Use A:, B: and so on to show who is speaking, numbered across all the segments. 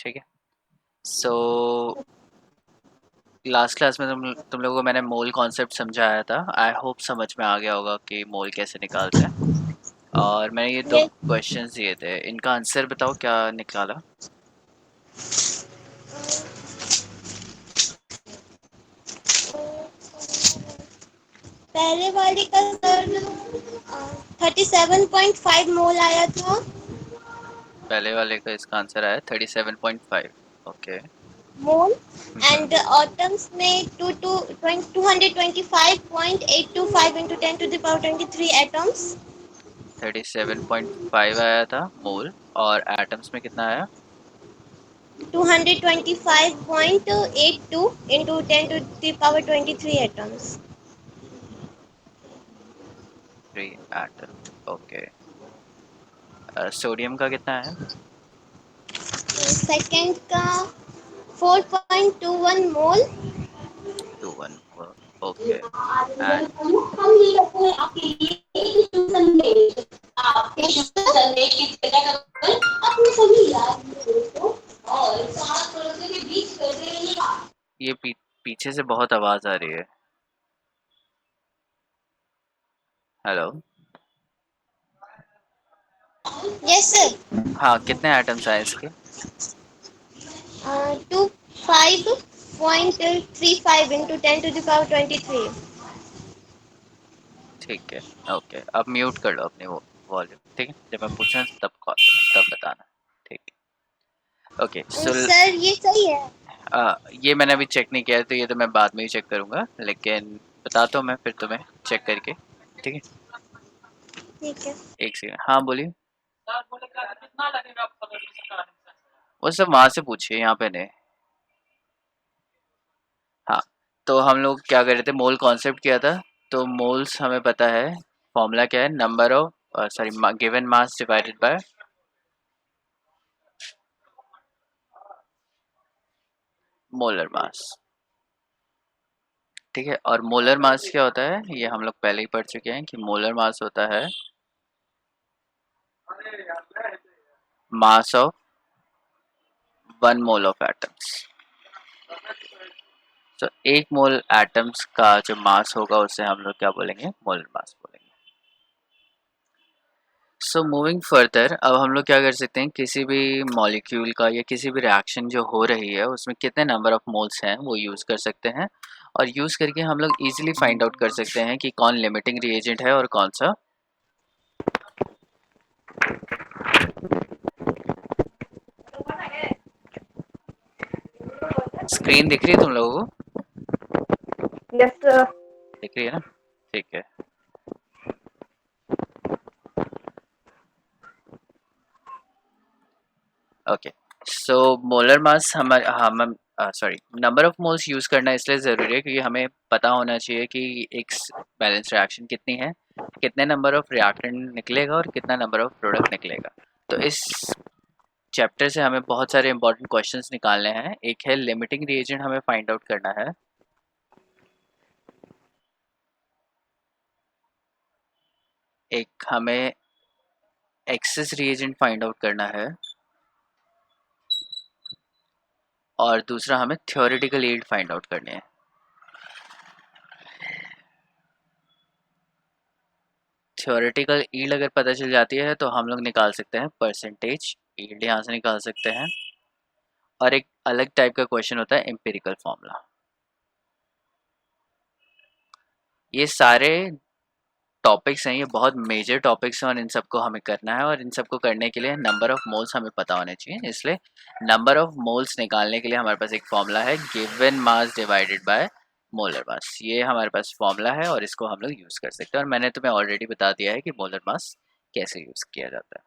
A: ठीक है। So last class में तुम लोगों को मैंने मोल कॉन्सेप्ट समझाया था। आई होप समझ में आ गया होगा कि मोल कैसे निकालते हैं। और मैंने ये दो
B: ये
A: क्वेश्चंस दिए थे, इनका आंसर बताओ क्या निकाला।
B: पहले वाले का सर 37.5 मोल आया था।
A: पहले वाले का इसका आंसर आया 37.5। ओके।
B: मोल एंड ऑटम्स में 225.825 into 10 to the power 23 atoms.
A: 37.5 आया था मोल, और एटम्स में कितना आया?
B: 225.82 into 10 to the power 23 atoms.
A: 3 atom. Okay. Sodium का कितना है?
B: सेकेंड का 4.21 मोल।
A: 21। ओके। एंड ये पीछे से बहुत आवाज आ रही है। हेलो।
B: Yes sir.
A: हाँ, कितने एटम्स आए इसके?
B: 25.35 into 10 to the power 23।
A: ठीक है। ओके, अब म्यूट कर लो अपनी वो वॉल्यूम, ठीक है? जब मैं पूछूं तब बताना। ठीक है। ओके सो
B: सर ये सही है।
A: ये मैंने अभी चेक नहीं किया है, तो ये तो मैं बाद में ही चेक करूंगा, लेकिन बताता हूँ मैं फिर तुम्हें चेक करके। ठीक है।
B: ठीक है।
A: एक सेकंड, हाँ बोलिए। वो सब वहां से पूछिए, यहाँ पे नहीं। हाँ, तो हम लोग क्या कर रहे थे, मोल कॉन्सेप्ट किया था। तो मोल्स हमें पता है, फॉर्मूला क्या है, number of sorry given mass divided by molar mass. ठीक है। और मोलर मास क्या होता है, ये हम लोग पहले ही पढ़ चुके हैं कि मोलर मास होता है mass of 1 mole of atoms. तो 1 मोल एटम्स का जो मास होगा उसे हम लोग क्या बोलेंगे, मोलर मास बोलेंगे। सो मूविंग फर्दर, अब हम लोग क्या कर सकते हैं, किसी भी मॉलिक्यूल का या किसी भी रिएक्शन जो हो रही है उसमें कितने नंबर ऑफ मोल्स हैं वो यूज़ कर सकते हैं। और यूज़ करके हम लोग इजीली फाइंड आउट कर सकते हैं कि कौन लिमिटिंग रिएजेंट है और कौन सा। स्क्रीन दिख रही है तुम लोगों को?
B: Yes sir.
A: दिख रही है ना? ठीक है। ओके। सो मोलर मास हमारे हम sorry number of moles use करना इसलिए ज़रूरी है क्योंकि हमें पता होना चाहिए कि एक बैलेंस रिएक्शन कितनी है, कितने नंबर ऑफ रिएक्टेंट निकलेगा और कितना नंबर ऑफ प्रोडक्ट निकलेगा। तो इस चैप्टर से हमें बहुत सारे इंपॉर्टेंट क्वेश्चंस निकालने हैं। एक है लिमिटिंग रिएजेंट, हमें फाइंड आउट करना है। एक हमें एक्सेस रिएजेंट फाइंड आउट करना है। और दूसरा हमें थ्योरेटिकल यील्ड फाइंड आउट करनी है। थ्योरेटिकल यील्ड अगर पता चल जाती है तो हम लोग निकाल सकते हैं परसेंटेज यील्ड, यहाँ से निकाल सकते हैं। और एक अलग टाइप का क्वेश्चन होता है एम्पिरिकल फॉर्मूला। ये सारे टॉपिक्स हैं, ये बहुत मेजर टॉपिक्स हैं और इन सबको हमें करना है। और इन सबको करने के लिए नंबर ऑफ मोल्स हमें पता होने चाहिए, इसलिए नंबर ऑफ मोल्स निकालने के लिए हमारे पास एक फॉर्मूला है, given mass divided by molar mass. ये हमारे पास फॉर्मूला है और इसको हम लोग यूज़ कर सकते हैं। और मैंने तुम्हें ऑलरेडी बता दिया है कि मोलर मास कैसे यूज़ किया जाता है।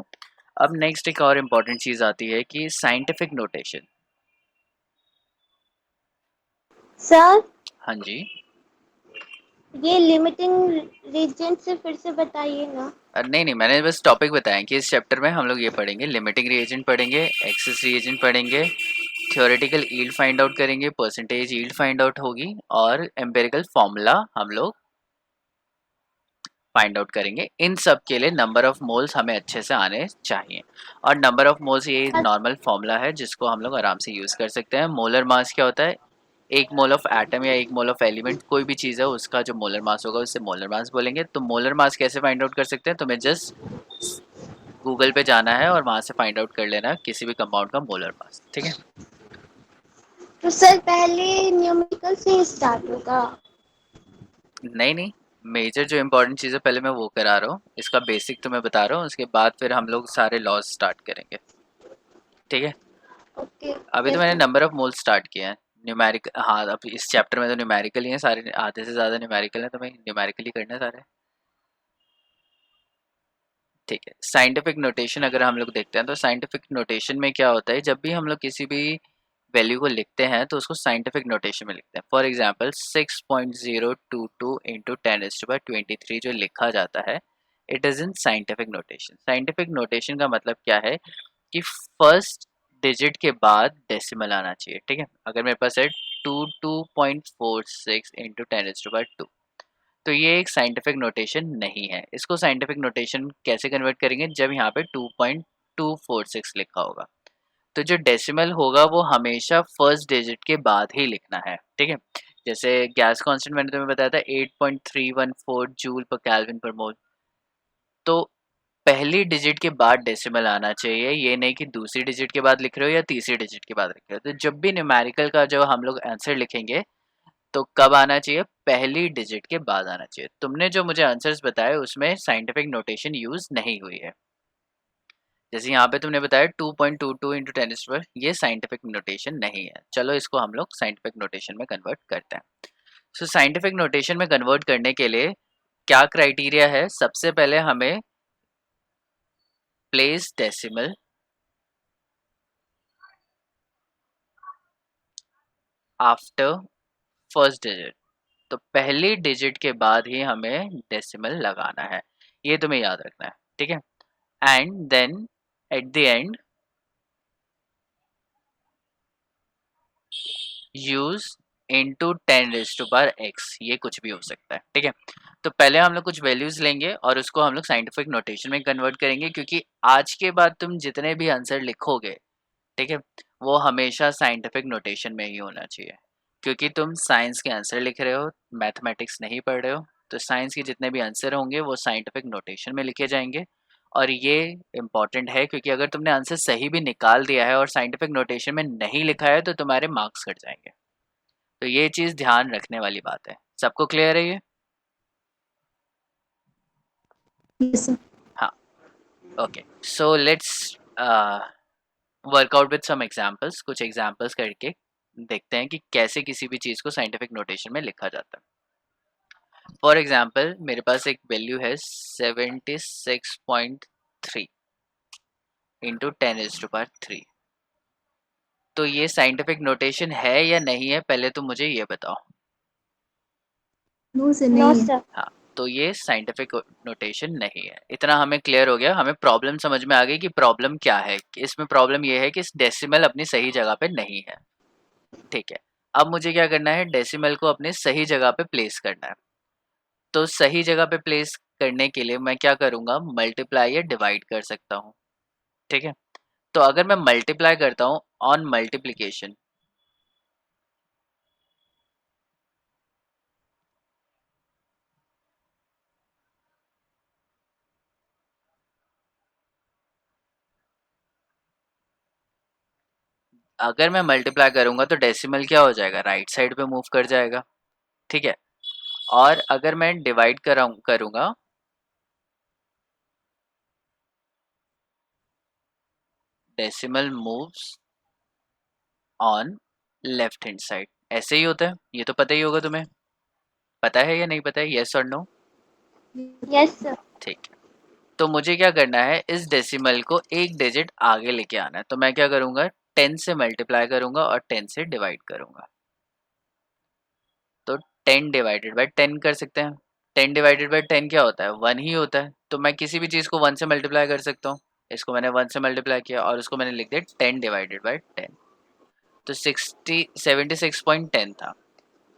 A: अब नेक्स्ट एक और इम्पॉर्टेंट चीज़ आती है कि साइंटिफिक नोटेशन।
B: सर
A: हाँ जी।
B: ये लिमिटिंग रीजन से फिर से बताइए ना।
A: नहीं नहीं, मैंने बस टॉपिक बताया कि इस चैप्टर में हम लोग ये पढ़ेंगे, लिमिटिंग रिएजेंट पढ़ेंगे, एक्सेस रिएजेंट पढ़ेंगे, थ्योरेटिकल यील्ड फाइंड आउट करेंगे, परसेंटेज यील्ड फाइंड आउट होगी, और एम्पिरिकल फॉर्मूला हम लोग फाइंड आउट करेंगे। इन सब के लिए नंबर ऑफ मोल्स हमें अच्छे से आने चाहिए, और नंबर ऑफ मोल्स ये नॉर्मल फॉर्मूला है जिसको हम लोग आराम से यूज़ कर सकते हैं। मोलर मास क्या होता है, एक मोल ऑफ एटम या एक मोल ऑफ एलिमेंट कोई भी चीज़ है उसका जो मोलर मास होगा उससे मोलर मास बोलेंगे। तो मोलर मास कैसे फाइंड आउट कर सकते हैं, तुम्हें जस्ट गूगल पे जाना है और वहाँ से फाइंड आउट कर लेना किसी भी कंपाउंड का मोलर मास, ठीक है।
B: तो सर पहले न्यूमेरिकल से ही स्टार्ट होगा?
A: नहीं नहीं, मेजर जो इम्पोर्टेंट चीज़ है पहले मैं वो करा रहा हूँ, इसका बेसिक तो मैं बता रहा हूँ, उसके बाद फिर हम लोग सारे लॉज स्टार्ट करेंगे, ठीक है।
B: ओके।
A: अभी तो
B: यस
A: मैंने
B: sir.
A: Number of mole start किया है। न्यूमेरिक, हाँ, अब इस चैप्टर में तो न्यूमेरिकल ही है सारे, आधे से ज़्यादा न्यूमेरिकल है, तो मैं न्यूमेरिकल ही करना है सारे, ठीक है। साइंटिफिक नोटेशन अगर हम लोग देखते हैं तो साइंटिफिक नोटेशन में क्या होता है, जब भी हम लोग किसी भी वैल्यू को लिखते हैं तो उसको साइंटिफिक नोटेशन में लिखते हैं। फॉर एग्जांपल 6.022 इंटू 10⁻23 जो लिखा जाता है, it is in scientific notation. Scientific notation का मतलब क्या है कि फर्स्ट डिजिट के बाद डेसिमल आना चाहिए, ठीक है। अगर मेरे पास है 22.46 इंटू 10⁻2, तो ये एक साइंटिफिक नोटेशन नहीं है। इसको साइंटिफिक नोटेशन कैसे कन्वर्ट करेंगे, जब यहाँ पे 2.246 लिखा होगा, तो जो डेसिमल होगा वो हमेशा फर्स्ट डिजिट के बाद ही लिखना है, ठीक है। जैसे गैस कांस्टेंट मैंने तुम्हें बताया था 8.314 जूल पर केल्विन पर मोल, तो पहली डिजिट के बाद डेसिमल आना चाहिए, ये नहीं कि दूसरी डिजिट के बाद लिख रहे हो या तीसरी डिजिट के बाद लिख रहे हो। तो जब भी न्यूमेरिकल का जो हम लोग आंसर लिखेंगे तो कब आना चाहिए, पहली डिजिट के बाद आना चाहिए। तुमने जो मुझे आंसर्स बताए उसमें साइंटिफिक नोटेशन यूज नहीं हुई है। जैसे यहाँ पे तुमने बताया 2.22 इंटू 10⁻, ये साइंटिफिक नोटेशन नहीं है। चलो इसको हम लोग साइंटिफिक नोटेशन में कन्वर्ट करते हैं। सो साइंटिफिक नोटेशन में कन्वर्ट करने के लिए क्या क्राइटेरिया है, सबसे पहले हमें place decimal after first digit, तो पहली डिजिट के बाद ही हमें डेसिमल लगाना है, ये तुम्हें याद रखना है, ठीक है। And then at the end use into 10⁻x, ये कुछ भी हो सकता है, ठीक है। तो पहले हम लोग कुछ वैल्यूज लेंगे और उसको हम लोग साइंटिफिक नोटेशन में कन्वर्ट करेंगे, क्योंकि आज के बाद तुम जितने भी आंसर लिखोगे, ठीक है, वो हमेशा साइंटिफिक नोटेशन में ही होना चाहिए, क्योंकि तुम साइंस के आंसर लिख रहे हो, मैथमेटिक्स नहीं पढ़ रहे हो। तो साइंस के जितने भी आंसर होंगे वो साइंटिफिक नोटेशन में लिखे जाएंगे। और ये इम्पॉर्टेंट है क्योंकि अगर तुमने आंसर सही भी निकाल दिया है और साइंटिफिक नोटेशन में नहीं लिखा है तो तुम्हारे मार्क्स कट जाएंगे। तो ये चीज़ ध्यान रखने वाली बात है। सबको क्लियर है ये?
B: Yes sir.
A: हाँ, okay. So let's work out with some examples, कुछ एग्जांपल्स करके देखते हैं कि कैसे किसी भी चीज़ को साइंटिफिक नोटेशन में लिखा जाता है। फॉर एग्जांपल मेरे पास एक वैल्यू है 76.3 इंटू 10⁻3, तो ये साइंटिफिक नोटेशन है या नहीं है, पहले तो मुझे ये बताओ।
B: नो सर, नहीं है। सर।
A: हाँ, तो ये साइंटिफिक नोटेशन नहीं है। इतना हमें क्लियर हो गया, हमें प्रॉब्लम समझ में आ गई कि प्रॉब्लम क्या है। कि इसमें प्रॉब्लम ये है कि इस डेसिमल अपनी सही जगह पे नहीं है, ठीक है। अब मुझे क्या करना है, डेसिमल को अपने सही जगह पे प्लेस करना है। तो सही जगह पे प्लेस करने के लिए मैं क्या करूँगा, मल्टीप्लाई या डिवाइड कर सकता हूँ, ठीक है। तो अगर मैं मल्टीप्लाई करता हूँ ऑन मल्टीप्लिकेशन, अगर मैं मल्टीप्लाई करूँगा तो डेसिमल क्या हो जाएगा, राइट साइड पे मूव कर जाएगा, ठीक है। और अगर मैं डिवाइड करूँगा, decimal moves on left hand side, ऐसे ही होता है। ये तो पता ही होगा तुम्हें, पता है या नहीं पता है, यस और नो?
B: Yes sir.
A: ठीक है। तो मुझे क्या करना है, इस डेसिमल को एक डिजिट आगे लेके आना है। तो मैं क्या करूँगा, 10 से मल्टीप्लाई करूँगा और 10 से डिवाइड करूँगा। तो 10 डिवाइडेड बाय 10 कर सकते हैं। 10 डिवाइडेड बाय 10 क्या होता है, 1 ही होता है। तो मैं किसी भी चीज़ को 1 से मल्टीप्लाई कर सकता हूँ। इसको मैंने 1 से मल्टीप्लाई किया और उसको मैंने लिख दिया 10 डिवाइडेड बाय 10, तो 76.10 था।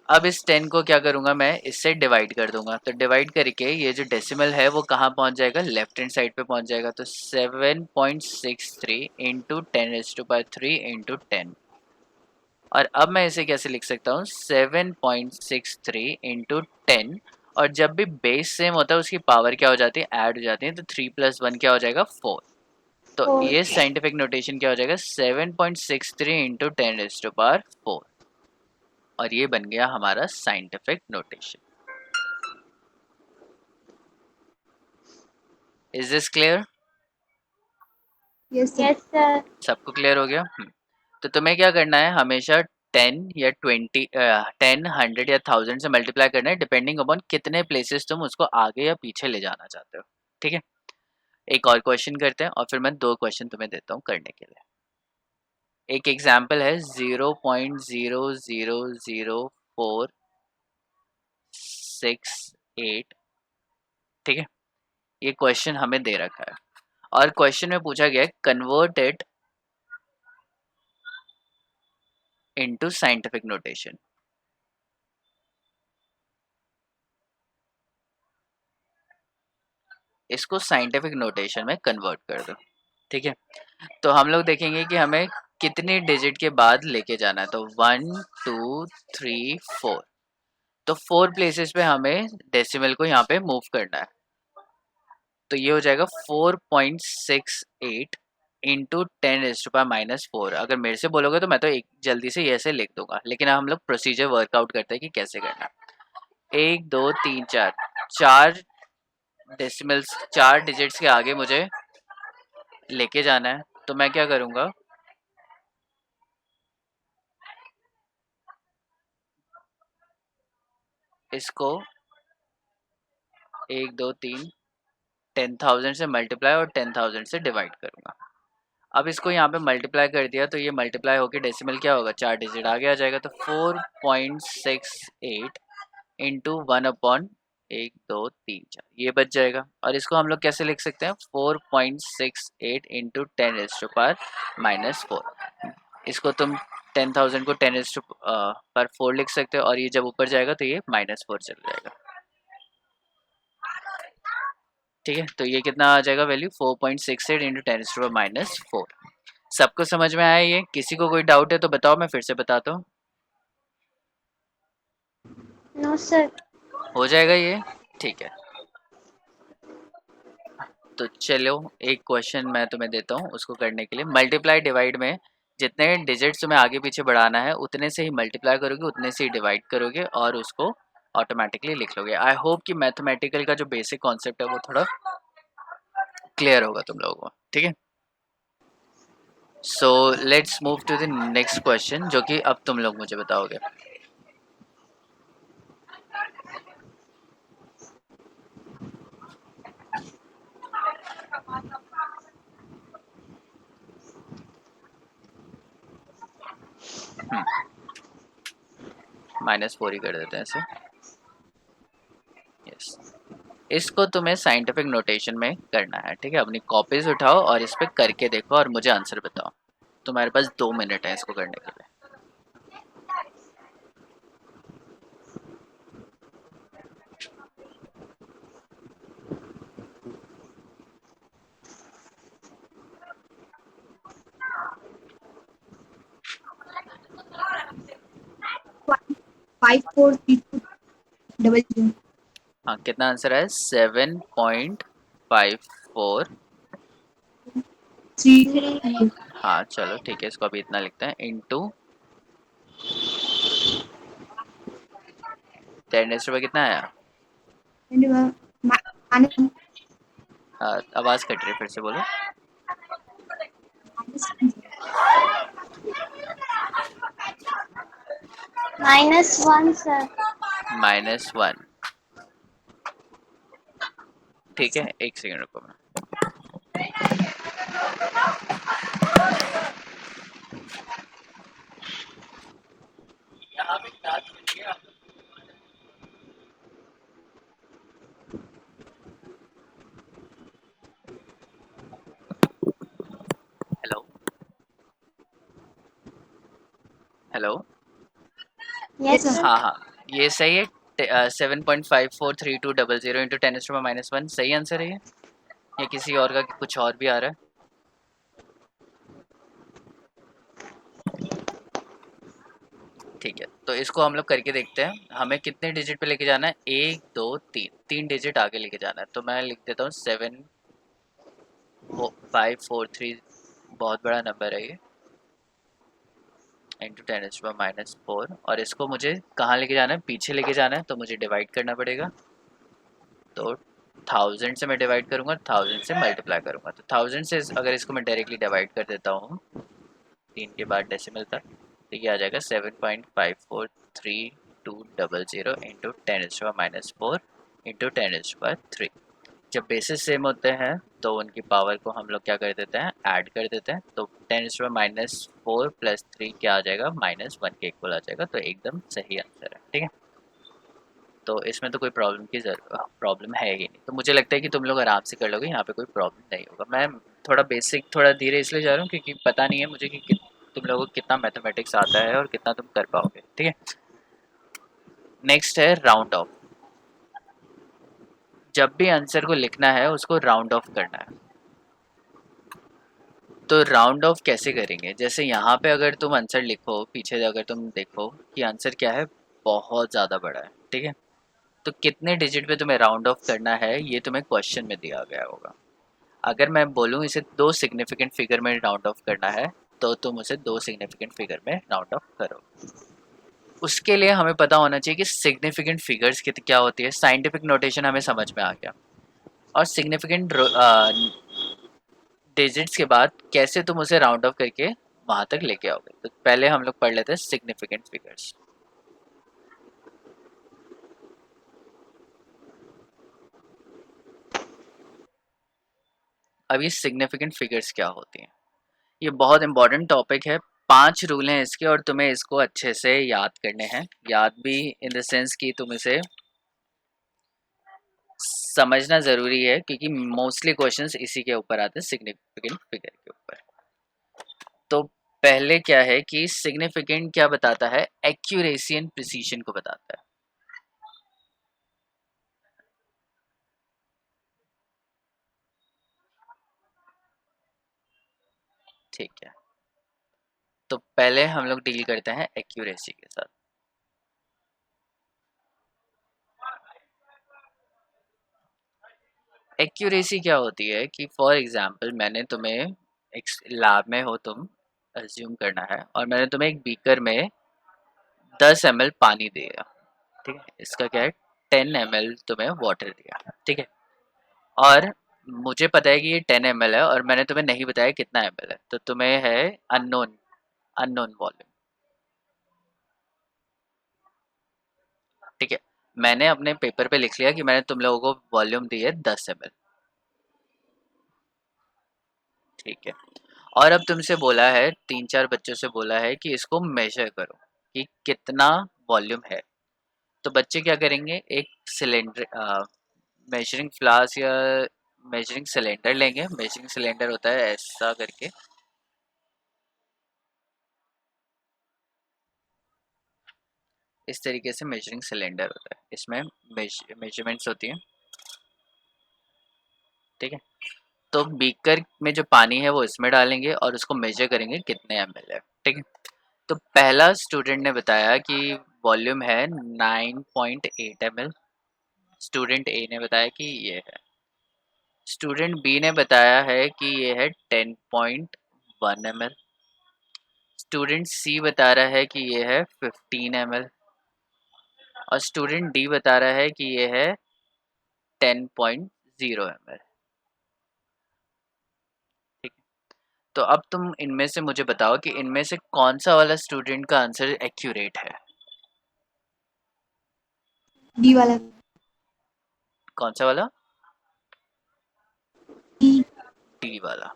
A: अब इस 10 को क्या करूंगा, मैं इससे डिवाइड कर दूंगा। तो डिवाइड करके ये जो डेसिमल है वो कहाँ पहुंच जाएगा, लेफ्ट हैंड साइड पे पहुंच जाएगा। तो 7.63 इंटू 10⁻³ इंटू 10। और अब मैं इसे कैसे लिख सकता हूँ, 7.63 इंटू 10। और जब भी बेस सेम होता है उसकी पावर क्या हो जाती है, ऐड हो जाती है। तो 3+1 क्या हो जाएगा, 4। तो
B: फोर।
A: ये साइंटिफिक नोटेशन क्या हो जाएगा, 7.63 इंटू 10⁻⁴। और ये बन गया हमारा scientific notation. Is this clear?
C: Yes sir.
B: Yes sir.
A: सबको क्लियर हो गया? तो तुम्हें क्या करना है, हमेशा 10 या 20, 10, 100 या 1000 से मल्टीप्लाई करना है, डिपेंडिंग अपॉन कितने प्लेसेस तुम उसको आगे या पीछे ले जाना चाहते हो। ठीक है, एक और क्वेश्चन करते हैं और फिर मैं 2 क्वेश्चन तुम्हें देता हूँ करने के लिए। एक एग्जाम्पल है 0.0004668। ठीक है, ये क्वेश्चन हमें दे रखा है और क्वेश्चन में पूछा गया है convert it into scientific notation. इसको साइंटिफिक नोटेशन में कन्वर्ट कर दो। ठीक है, तो हम लोग देखेंगे कि हमें कितनी डिजिट के बाद लेके जाना है। तो 1 2 3 4, तो 4 प्लेसेस पे हमें डेसिमल को यहाँ पे मूव करना है। तो ये हो जाएगा 4.68 इंटू 10⁻⁻⁴। अगर मेरे से बोलोगे तो मैं तो एक जल्दी से ये ऐसे लिख दूंगा, लेकिन हम लोग प्रोसीजर वर्कआउट करते हैं कि कैसे करना है। 1 2 3 4, 4 डेसिमल्स, 4 डिजिट्स के आगे मुझे लेके जाना है। तो मैं क्या करूंगा, इसको 1 2 3 10,000 से मल्टीप्लाई और 10,000 से डिवाइड करूंगा। अब इसको यहाँ पे मल्टीप्लाई कर दिया तो ये मल्टीप्लाई होकर डेसिमल क्या होगा, 4 डिजिट आगे आ जाएगा। तो 4.68 इंटू 1/1 2 3 4 ये बच जाएगा। और इसको हम लोग कैसे लिख सकते हैं, 4.68 इंटू 10⁻⁻⁴। इसको तुम 10,000 को 10⁻⁴ लिख सकते हो, और ये जब ऊपर जाएगा तो ये -4 चल जाएगा। ठीक है, तो ये कितना आ जाएगा वैल्यू, 4.68 इंटू 10⁻⁻⁴। सबको समझ में आया ये? किसी को कोई डाउट है तो बताओ, मैं फिर से बताता हूँ।
B: No sir.
A: हो जाएगा ये? ठीक है, तो चलो एक क्वेश्चन मैं तुम्हें देता हूँ उसको करने के लिए। मल्टीप्लाई डिवाइड में जितने डिजिट्स तुम्हें आगे पीछे बढ़ाना है उतने से ही मल्टीप्लाई करोगे, उतने से ही डिवाइड करोगे और उसको ऑटोमेटिकली लिख लोगे। आई होप कि मैथमेटिकल का जो बेसिक कॉन्सेप्ट है वो थोड़ा क्लियर होगा तुम लोगों को। ठीक है, so let's move to the next question, जो कि अब तुम लोग मुझे बताओगे। -4 ही कर देते हैं ऐसे। यस, इसको तुम्हें साइंटिफिक नोटेशन में करना है। ठीक है, अपनी कॉपीज उठाओ और इस पे करके देखो और मुझे आंसर बताओ। तुम्हारे पास 2 मिनट है इसको करने के लिए।
C: 543200।
A: हाँ, कितना आंसर है, 7.54।
C: 3।
A: हाँ चलो ठीक है, इसको अभी इतना लिखते हैं, इंटू 10⁻⁻ कितना आया। आवाज कट रही है, फिर से बोलो।
B: -1 सर।
A: -1। ठीक है, एक सेकंड रुको। मैं हेलो हेलो।
B: Yes sir.
A: हाँ हाँ, ये सही है। 7.543200 इंटू 10⁻⁻1 सही आंसर है ये, या किसी और का कुछ और भी आ रहा है? ठीक है, तो इसको हम लोग करके देखते हैं। हमें कितने डिजिट पे लेके जाना है? 1 2 3, 3 डिजिट आगे लेके जाना है। तो मैं लिख देता हूँ 75543, बहुत बड़ा नंबर है ये, इंटू 10⁻⁻4। और इसको मुझे कहाँ लेके जाना है? पीछे लेके जाना है, तो मुझे डिवाइड करना पड़ेगा। तो 1000 से मैं डिवाइड करूंगा, 1000 से मल्टीप्लाई करूंगा। तो 1000 से अगर इसको मैं डायरेक्टली डिवाइड कर देता हूँ 3 के बाद डेसिमल तक, तो ये आ जाएगा 7.543200 इंटू 10⁻⁻4 इंटू 10⁻3। जब बेसिस सेम होते हैं तो उनकी पावर को हम लोग क्या कर देते हैं? ऐड कर देते हैं। तो 10⁻⁻4 प्लस 3 क्या आ जाएगा? -1 के इक्वल आ जाएगा। तो एकदम सही आंसर है, ठीक है। तो इसमें तो कोई प्रॉब्लम है ही नहीं। तो मुझे लगता है कि तुम लोग आराम से कर लोगे, यहाँ पे कोई प्रॉब्लम नहीं होगा। मैं थोड़ा बेसिक थोड़ा धीरे इसलिए जा रहा हूँ क्योंकि पता नहीं है मुझे कि तुम लोगों को कितना मैथमेटिक्स आता है और कितना तुम कर पाओगे, ठीक है। नेक्स्ट है राउंड ऑफ। जब भी आंसर को लिखना है उसको राउंड ऑफ करना है। तो राउंड ऑफ कैसे करेंगे? जैसे यहाँ पे अगर तुम आंसर लिखो, पीछे अगर तुम देखो कि आंसर क्या है, बहुत ज़्यादा बड़ा है, ठीक है। तो कितने डिजिट पे तुम्हें राउंड ऑफ करना है ये तुम्हें क्वेश्चन में दिया गया होगा। अगर मैं बोलूँ इसे 2 सिग्निफिकेंट फिगर में राउंड ऑफ करना है, तो तुम उसे 2 सिग्निफिकेंट फिगर में राउंड ऑफ करो। उसके लिए हमें पता होना चाहिए कि सिग्निफिकेंट फिगर्स क्या होती है। साइंटिफिक नोटेशन हमें समझ में आ गया, और सिग्निफिकेंट डिजिट्स के बाद कैसे तुम उसे राउंड ऑफ करके वहां तक लेके आओगे। तो पहले हम लोग पढ़ लेते हैं सिग्निफिकेंट फिगर्स। अब ये सिग्निफिकेंट फिगर्स क्या होती हैं, ये बहुत इंपॉर्टेंट टॉपिक है। 5 रूल हैं इसके, और तुम्हें इसको अच्छे से याद करने हैं। याद भी इन द सेंस कि तुम इसे समझना ज़रूरी है, क्योंकि मोस्टली क्वेश्चंस इसी के ऊपर आते हैं, सिग्निफिकेंट फिगर के ऊपर। तो पहले क्या है कि सिग्निफिकेंट क्या बताता है? एक्यूरेसी एंड प्रिसीशन को बताता है। ठीक है, तो पहले हम लोग डील करते हैं एक्यूरेसी के साथ। एक्यूरेसी क्या होती है कि फॉर एग्जांपल मैंने तुम्हें एक लैब में हो तुम, अज्यूम करना है, और मैंने तुम्हें एक बीकर में 10 ml पानी दिया, ठीक है। इसका क्या है? 10 ml तुम्हें वाटर दिया, ठीक है। और मुझे पता है कि ये 10 ml है, और मैंने तुम्हें नहीं बताया कितना ml है, तो तुम्हें है अननोन, अननोन वॉल्यूम, ठीक है। मैंने अपने पेपर पे लिख लिया कि मैंने तुम लोगों को वॉल्यूम दी है 10 ml, ठीक है। और अब तुमसे बोला है, 3 4 बच्चों से बोला है कि इसको मेजर करो कि कितना वॉल्यूम है। तो बच्चे क्या करेंगे? एक सिलेंडर, मेजरिंग फ्लास या मेजरिंग सिलेंडर लेंगे। मेजरिंग सिलेंडर होता है ऐसा करके, इस तरीके से मेजरिंग सिलेंडर होता है, इसमें मेजरमेंट्स होती हैं, ठीक है। तो बीकर में जो पानी है वो इसमें डालेंगे और उसको मेजर करेंगे कितने ml है, ठीक है। तो पहला स्टूडेंट ने बताया कि वॉल्यूम है 9.8 ml। स्टूडेंट ए ने बताया कि ये है। स्टूडेंट बी ने बताया है कि ये है 10.1 ml। स्टूडेंट सी बता रहा है कि ये है 15 ml। और स्टूडेंट डी बता रहा है कि ये है 10.0 ml, ठीक है। तो अब तुम इनमें से मुझे बताओ कि इनमें से कौन सा वाला स्टूडेंट का आंसर एक्यूरेट है?
C: डी वाला।
A: कौन सा वाला?
C: डी।
A: डी वाला,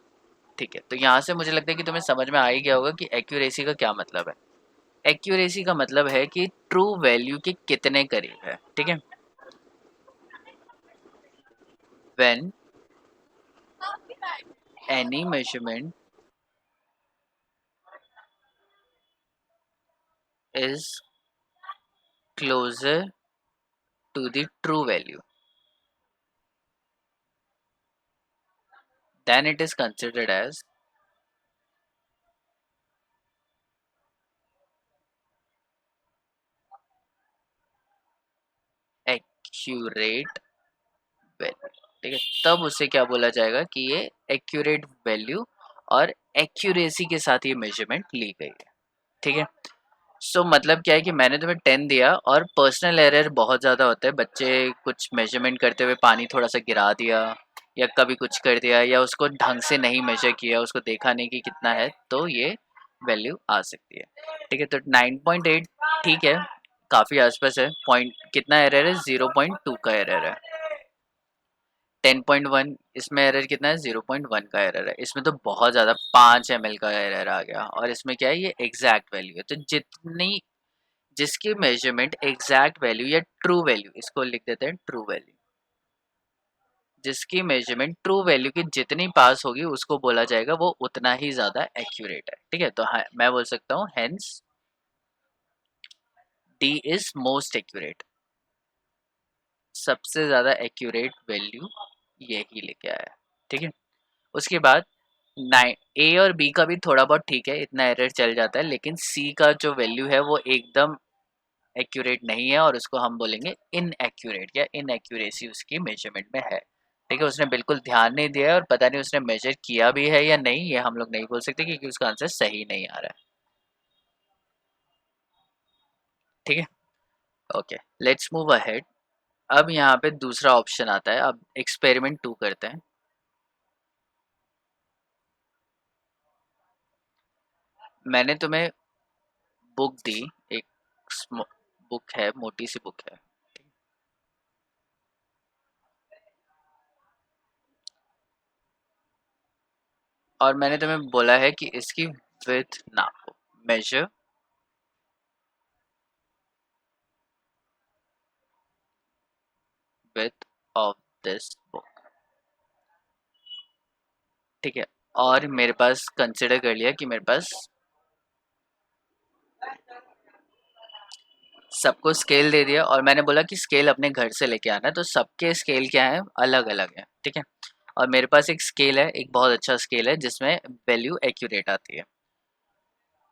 A: ठीक है। तो यहाँ से मुझे लगता है कि तुम्हें समझ में आ ही गया होगा कि एक्यूरेसी का क्या मतलब है। एक्यूरेसी का मतलब है कि ट्रू वैल्यू के कितने करीब है, ठीक है। When any measurement is closer to the true value, then it is considered as accurate value. ठीक है, तब उसे क्या बोला जाएगा कि ये एक्यूरेट वैल्यू और एक्यूरेसी के साथ ये मेजरमेंट ली गई है। ठीक है, सो मतलब क्या है कि मैंने तुम्हें 10 दिया और पर्सनल एरर बहुत ज़्यादा होता है, बच्चे कुछ मेजरमेंट करते हुए पानी थोड़ा सा गिरा दिया या कभी कुछ कर दिया या उसको ढंग से नहीं मेजर किया, उसको देखा नहीं कि कितना है, तो ये वैल्यू आ सकती है। ठीक है, तो 9.8 ठीक है, काफ़ी आसपास है। पॉइंट कितना एरर है, 0.2 का एरर है। 10.1 इसमें एरर कितना है, 0.1 का एरर है। इसमें तो बहुत ज़्यादा 5 ml का एरर आ गया, और इसमें क्या है, ये एग्जैक्ट वैल्यू है। तो जितनी जिसकी मेजरमेंट एग्जैक्ट वैल्यू या ट्रू वैल्यू, इसको लिख देते हैं ट्रू वैल्यू, जिसकी मेजरमेंट ट्रू वैल्यू की जितनी पास होगी उसको बोला जाएगा वो उतना ही ज़्यादा एक्यूरेट है। ठीक है, तो हाँ, मैं बोल सकता हूँ hence D is most accurate, सबसे ज़्यादा एक्यूरेट वैल्यू यही लेके आया। ठीक है, उसके बाद नाइन ए और बी का भी थोड़ा बहुत ठीक है, इतना एरर चल जाता है, लेकिन सी का जो वैल्यू है वो एकदम एक्यूरेट नहीं है, और उसको हम बोलेंगे इनएक्यूरेट, या इनएक्यूरेसी उसकी मेजरमेंट में है। ठीक है, उसने बिल्कुल ध्यान नहीं दिया है और पता नहीं उसने मेजर किया भी है या नहीं, ये हम लोग नहीं बोल सकते क्योंकि उसका आंसर सही नहीं आ रहा है। ठीक है, ओके, लेट्स मूव अहेड। अब यहाँ पे दूसरा ऑप्शन आता है, अब एक्सपेरिमेंट 2 करते हैं। मैंने तुम्हें बुक दी, एक बुक है, मोटी सी बुक है, और मैंने तुम्हें बोला है कि इसकी विड्थ नापो, measure width of this book. ठीक है, और मेरे पास कंसिडर कर लिया कि मेरे पास सबको स्केल दे दिया, और मैंने बोला कि स्केल अपने घर से लेके आना है, तो सबके स्केल क्या है, अलग अलग है। ठीक है, और मेरे पास एक स्केल है, एक बहुत अच्छा स्केल है जिसमें वैल्यू एक्यूरेट आती है।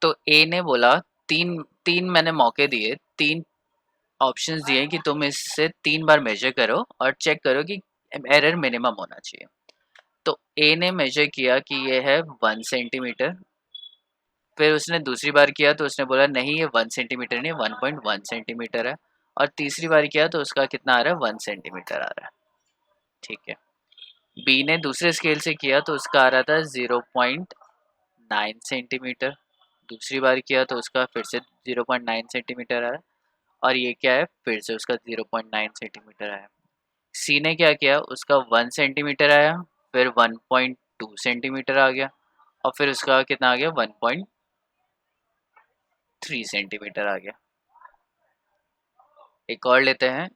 A: तो ए ने बोला, तीन तीन मैंने मौके दिए, तीन ऑप्शंस दिए कि तुम इससे 3 बार मेजर करो और चेक करो कि एरर मिनिमम होना चाहिए। तो ए ने मेजर किया कि ये है 1 सेंटीमीटर, फिर उसने दूसरी बार किया तो उसने बोला नहीं, ये 1 सेंटीमीटर नहीं, 1.1 सेंटीमीटर है, और तीसरी बार किया तो उसका कितना आ रहा है, 1 सेंटीमीटर आ रहा है। ठीक है, बी ने दूसरे स्केल से किया तो उसका आ रहा था 0.9 सेंटीमीटर, दूसरी बार किया तो उसका फिर से 0.9 सेंटीमीटर आया, और ये क्या है, फिर से उसका 0.9 सेंटीमीटर आया। सी ने क्या किया, उसका 1 सेंटीमीटर आया, फिर 1.2 सेंटीमीटर आ गया, और फिर उसका कितना आ गया, 1.3 सेंटीमीटर आ गया। एक और लेते हैं,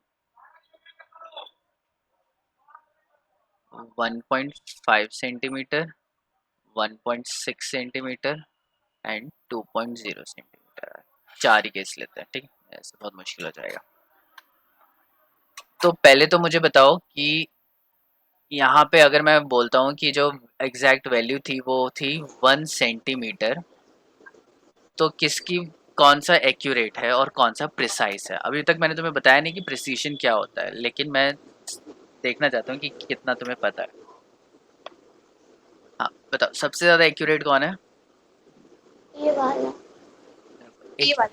A: 1.5 सेंटीमीटर, 1.6 सेंटीमीटर एंड 2.0 सेंटीमीटर। चार ही केस लेते हैं। ठीक है, ऐसे बहुत मुश्किल हो जाएगा। तो पहले तो मुझे बताओ कि यहाँ पे अगर मैं बोलता हूँ कि जो एग्जैक्ट वैल्यू थी वो थी 1 सेंटीमीटर, तो किसकी, कौन सा एक्यूरेट है और कौन सा प्रिसाइज है। अभी तक मैंने तुम्हें बताया नहीं कि प्रिसीशन क्या होता है, लेकिन मैं देखना चाहता हूँ कि कितना तुम्हें पता है। हाँ बताओ, सबसे ज़्यादा एक्यूरेट कौन है।
B: ये वाला।
A: एक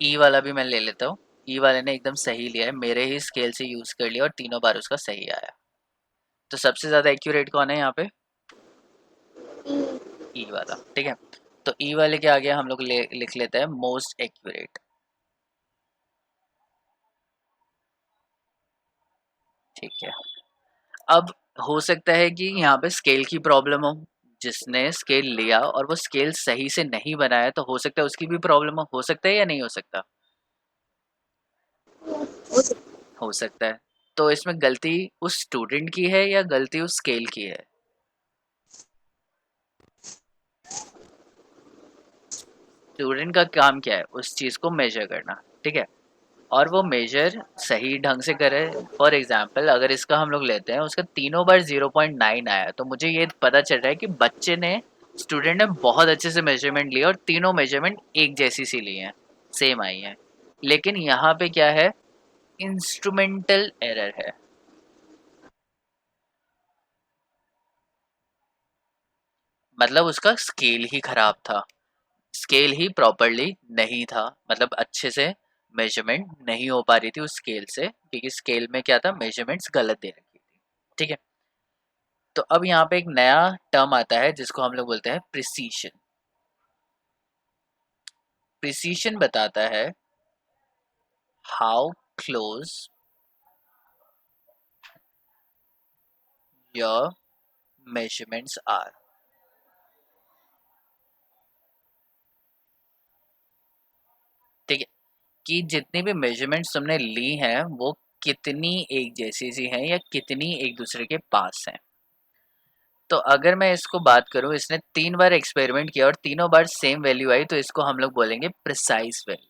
A: ई वाला भी मैं ले लेता हूँ। ई वाले ने एकदम सही लिया है, मेरे ही स्केल से यूज कर लिया और तीनों बार उसका सही आया। तो सबसे ज्यादा एक्यूरेट कौन है यहाँ पे,
B: ई।
A: ई वाला। ठीक है, तो ई वाले के आगे हम लोग लिख लेते हैं मोस्ट एक्यूरेट। ठीक है, अब हो सकता है कि यहाँ पे स्केल की प्रॉब्लम हो, जिसने स्केल लिया और वो स्केल सही से नहीं बनाया, तो हो सकता है उसकी भी प्रॉब्लम हो सकता है या नहीं हो सकता, हो सकता है। तो इसमें गलती उस स्टूडेंट की है या गलती उस स्केल की है। स्टूडेंट का काम क्या है, उस चीज को मेजर करना। ठीक है, और वो मेजर सही ढंग से करे। फॉर एग्जांपल अगर इसका हम लोग लेते हैं, उसका तीनों बार 0.9 आया, तो मुझे ये पता चल रहा है कि बच्चे ने स्टूडेंट ने बहुत अच्छे से मेजरमेंट लिया और तीनों मेजरमेंट एक जैसी सी ली हैं, सेम आई हैं। लेकिन यहाँ पे क्या है, इंस्ट्रूमेंटल एरर है। मतलब उसका स्केल ही खराब था, स्केल ही प्रॉपरली नहीं था, मतलब अच्छे से मेजरमेंट नहीं हो पा रही थी उस स्केल से, क्योंकि स्केल में क्या था, मेजरमेंट्स गलत दे रखी थी। ठीक है, तो अब यहाँ पे एक नया टर्म आता है जिसको हम लोग बोलते हैं प्रिसीशन। प्रिसीशन बताता है how close your measurements are. ठीक है, कि जितनी भी मेजरमेंट्स तुमने ली हैं वो कितनी एक जैसी सी हैं या कितनी एक दूसरे के पास हैं। तो अगर मैं इसको बात करूं, इसने 3 बार एक्सपेरिमेंट किया और तीनों बार सेम वैल्यू आई, तो इसको हम लोग बोलेंगे प्रिसाइज वैल्यू।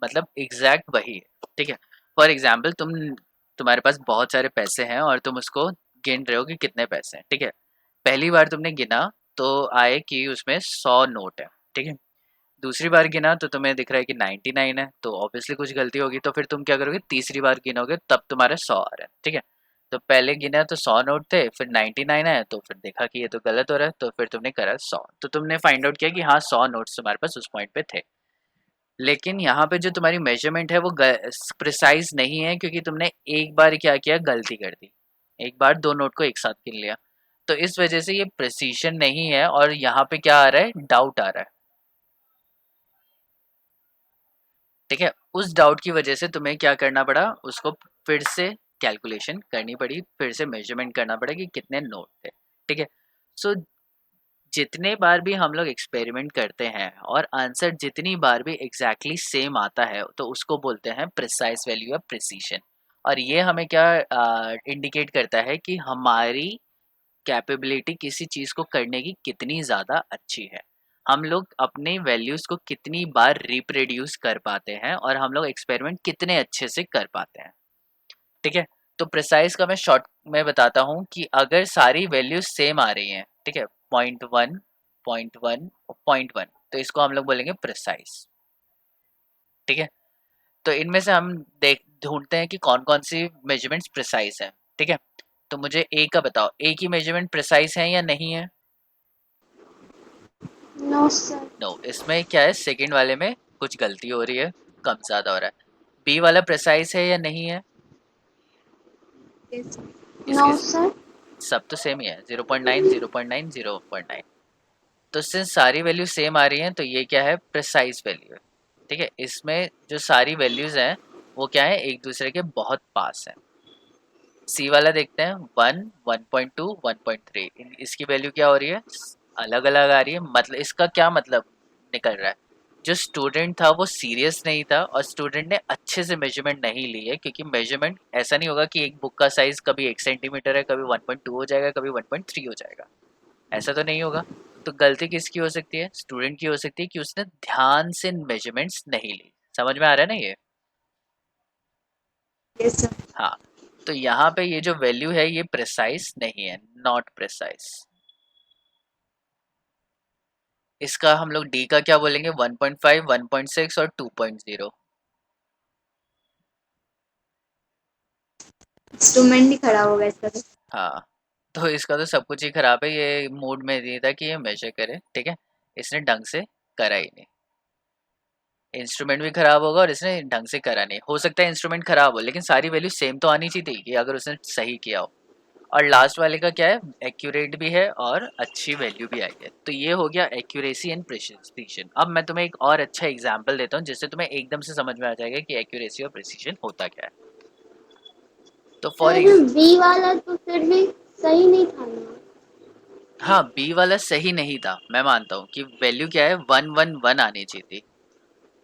A: मतलब एग्जैक्ट वही है। ठीक है, फॉर एग्जाम्पल तुम्हारे पास बहुत सारे पैसे हैं और तुम उसको गिन रहे हो कि कितने पैसे हैं। ठीक है, पहली बार तुमने गिना तो आए कि उसमें 100 नोट है। ठीक है, दूसरी बार गिना तो तुम्हें दिख रहा है कि 99 है, तो ऑब्वियसली कुछ गलती होगी। तो फिर तुम क्या करोगे, तीसरी बार गिनोगे तब तुम्हारा 100 आ रहा है। ठीक है, तो पहले गिना तो 100 नोट थे, फिर 99 है, तो फिर देखा कि ये तो गलत हो रहा है, तो फिर तुमने करा 100, तो तुमने फाइंड आउट किया कि हाँ 100 नोट्स तुम्हारे पास उस पॉइंट पे थे। लेकिन यहाँ पे जो तुम्हारी मेजरमेंट है वो प्रिसाइज नहीं है, क्योंकि तुमने एक बार क्या किया, गलती कर दी, एक बार 2 नोट को एक साथ गिन लिया। तो इस वजह से ये प्रिसीशन नहीं है, और यहाँ पे क्या आ रहा है, डाउट आ रहा है। ठीक है, उस डाउट की वजह से तुम्हें क्या करना पड़ा, उसको फिर से कैलकुलेशन करनी पड़ी, फिर से मेजरमेंट करना पड़ा कि कितने नोट थे। ठीक है, सो जितने बार भी हम लोग एक्सपेरिमेंट करते हैं और आंसर जितनी बार भी एग्जैक्टली सेम आता है, तो उसको बोलते हैं प्रिसाइज वैल्यू या प्रिसीशन। और ये हमें क्या इंडिकेट करता है कि हमारी कैपेबिलिटी किसी चीज़ को करने की कितनी ज़्यादा अच्छी है, हम लोग अपने वैल्यूज़ को कितनी बार रिप्रोड्यूस कर पाते हैं, और हम लोग एक्सपेरिमेंट कितने अच्छे से कर पाते हैं। ठीक है, तो प्रिसाइज का मैं शॉर्ट में बताता हूँ कि अगर सारी वैल्यूज सेम आ रही हैं, ठीक है, 0.1, 0.1 और 0.1, तो इसको हम लोग बोलेंगे प्रिसाइज। ठीक है, तो इनमें से हम देख ढूंढते हैं कि कौन कौन सी मेजरमेंट्स प्रिसाइज है। ठीक है, तो मुझे ए का बताओ, ए की मेजरमेंट प्रिसाइज है या नहीं है?
B: No sir.
A: नो, इसमें क्या है, सेकंड वाले में कुछ गलती हो रही है, कम ज़्यादा हो रहा है। बी वाला प्रिसाइज है या नहीं है?
B: नो
A: इसके
B: सर।
A: सब तो सेम ही है, 0.9, 0.9, 0.9। तो सिंस सारी वैल्यू सेम आ रही हैं, तो ये क्या है, प्रिसाइज वैल्यू है। ठीक है, इसमें जो सारी वैल्यूज हैं वो क्या है, एक दूसरे के बहुत पास हैं। सी वाला देखते हैं, 1, 1.2, 1.3, इसकी वैल्यू क्या हो रही है, अलग अलग आ रही है। मतलब इसका क्या मतलब निकल रहा है, जो स्टूडेंट था वो सीरियस नहीं था और स्टूडेंट ने अच्छे से मेजरमेंट नहीं ली है, क्योंकि मेजरमेंट ऐसा नहीं होगा कि एक बुक का साइज कभी 1 सेंटीमीटर है, कभी 1.2 हो जाएगा, कभी 1.3 हो जाएगा, ऐसा तो नहीं होगा। तो गलती किसकी हो सकती है, स्टूडेंट की हो सकती है, कि उसने ध्यान से मेजरमेंट्स नहीं ली। समझ में आ रहा है ना ये?
B: Yes sir.
A: हाँ, तो यहाँ पे ये जो वैल्यू है ये प्रिसाइज नहीं है, नॉट प्रिसाइज। इसका हम लोग डी का क्या बोलेंगे, 1.5, 1.6 और 2.0।
B: इंस्ट्रूमेंट ही खराब होगा इसका तो।
A: हाँ, तो इसका तो सब कुछ ही खराब है, ये मूड में नहीं था कि ये मेजर करे। ठीक है, इसने ढंग से करा ही नहीं, इंस्ट्रूमेंट भी खराब होगा और इसने ढंग से करा नहीं। हो सकता है इंस्ट्रूमेंट खराब हो, लेकिन सारी वैल्यू सेम तो आनी चाहिए थी कि अगर उसने सही किया हो। और लास्ट वाले का क्या है, एक्यूरेट भी है और अच्छी वैल्यू भी आई है। तो ये हो गया एक्यूरेसी एंड प्रिसिशन। अब मैं तुम्हें एक और अच्छा एग्जांपल देता हूँ जिससे तुम्हें एकदम से समझ में आ जाएगा कि एक्यूरेसी और प्रिसिशन होता क्या है। तो फॉर
B: सर बी वाला तो फिर भी सही नहीं था ना।
A: हाँ, बी वाला सही नहीं था, मैं मानता हूँ कि वैल्यू क्या है, 111 आनी चाहिए थी।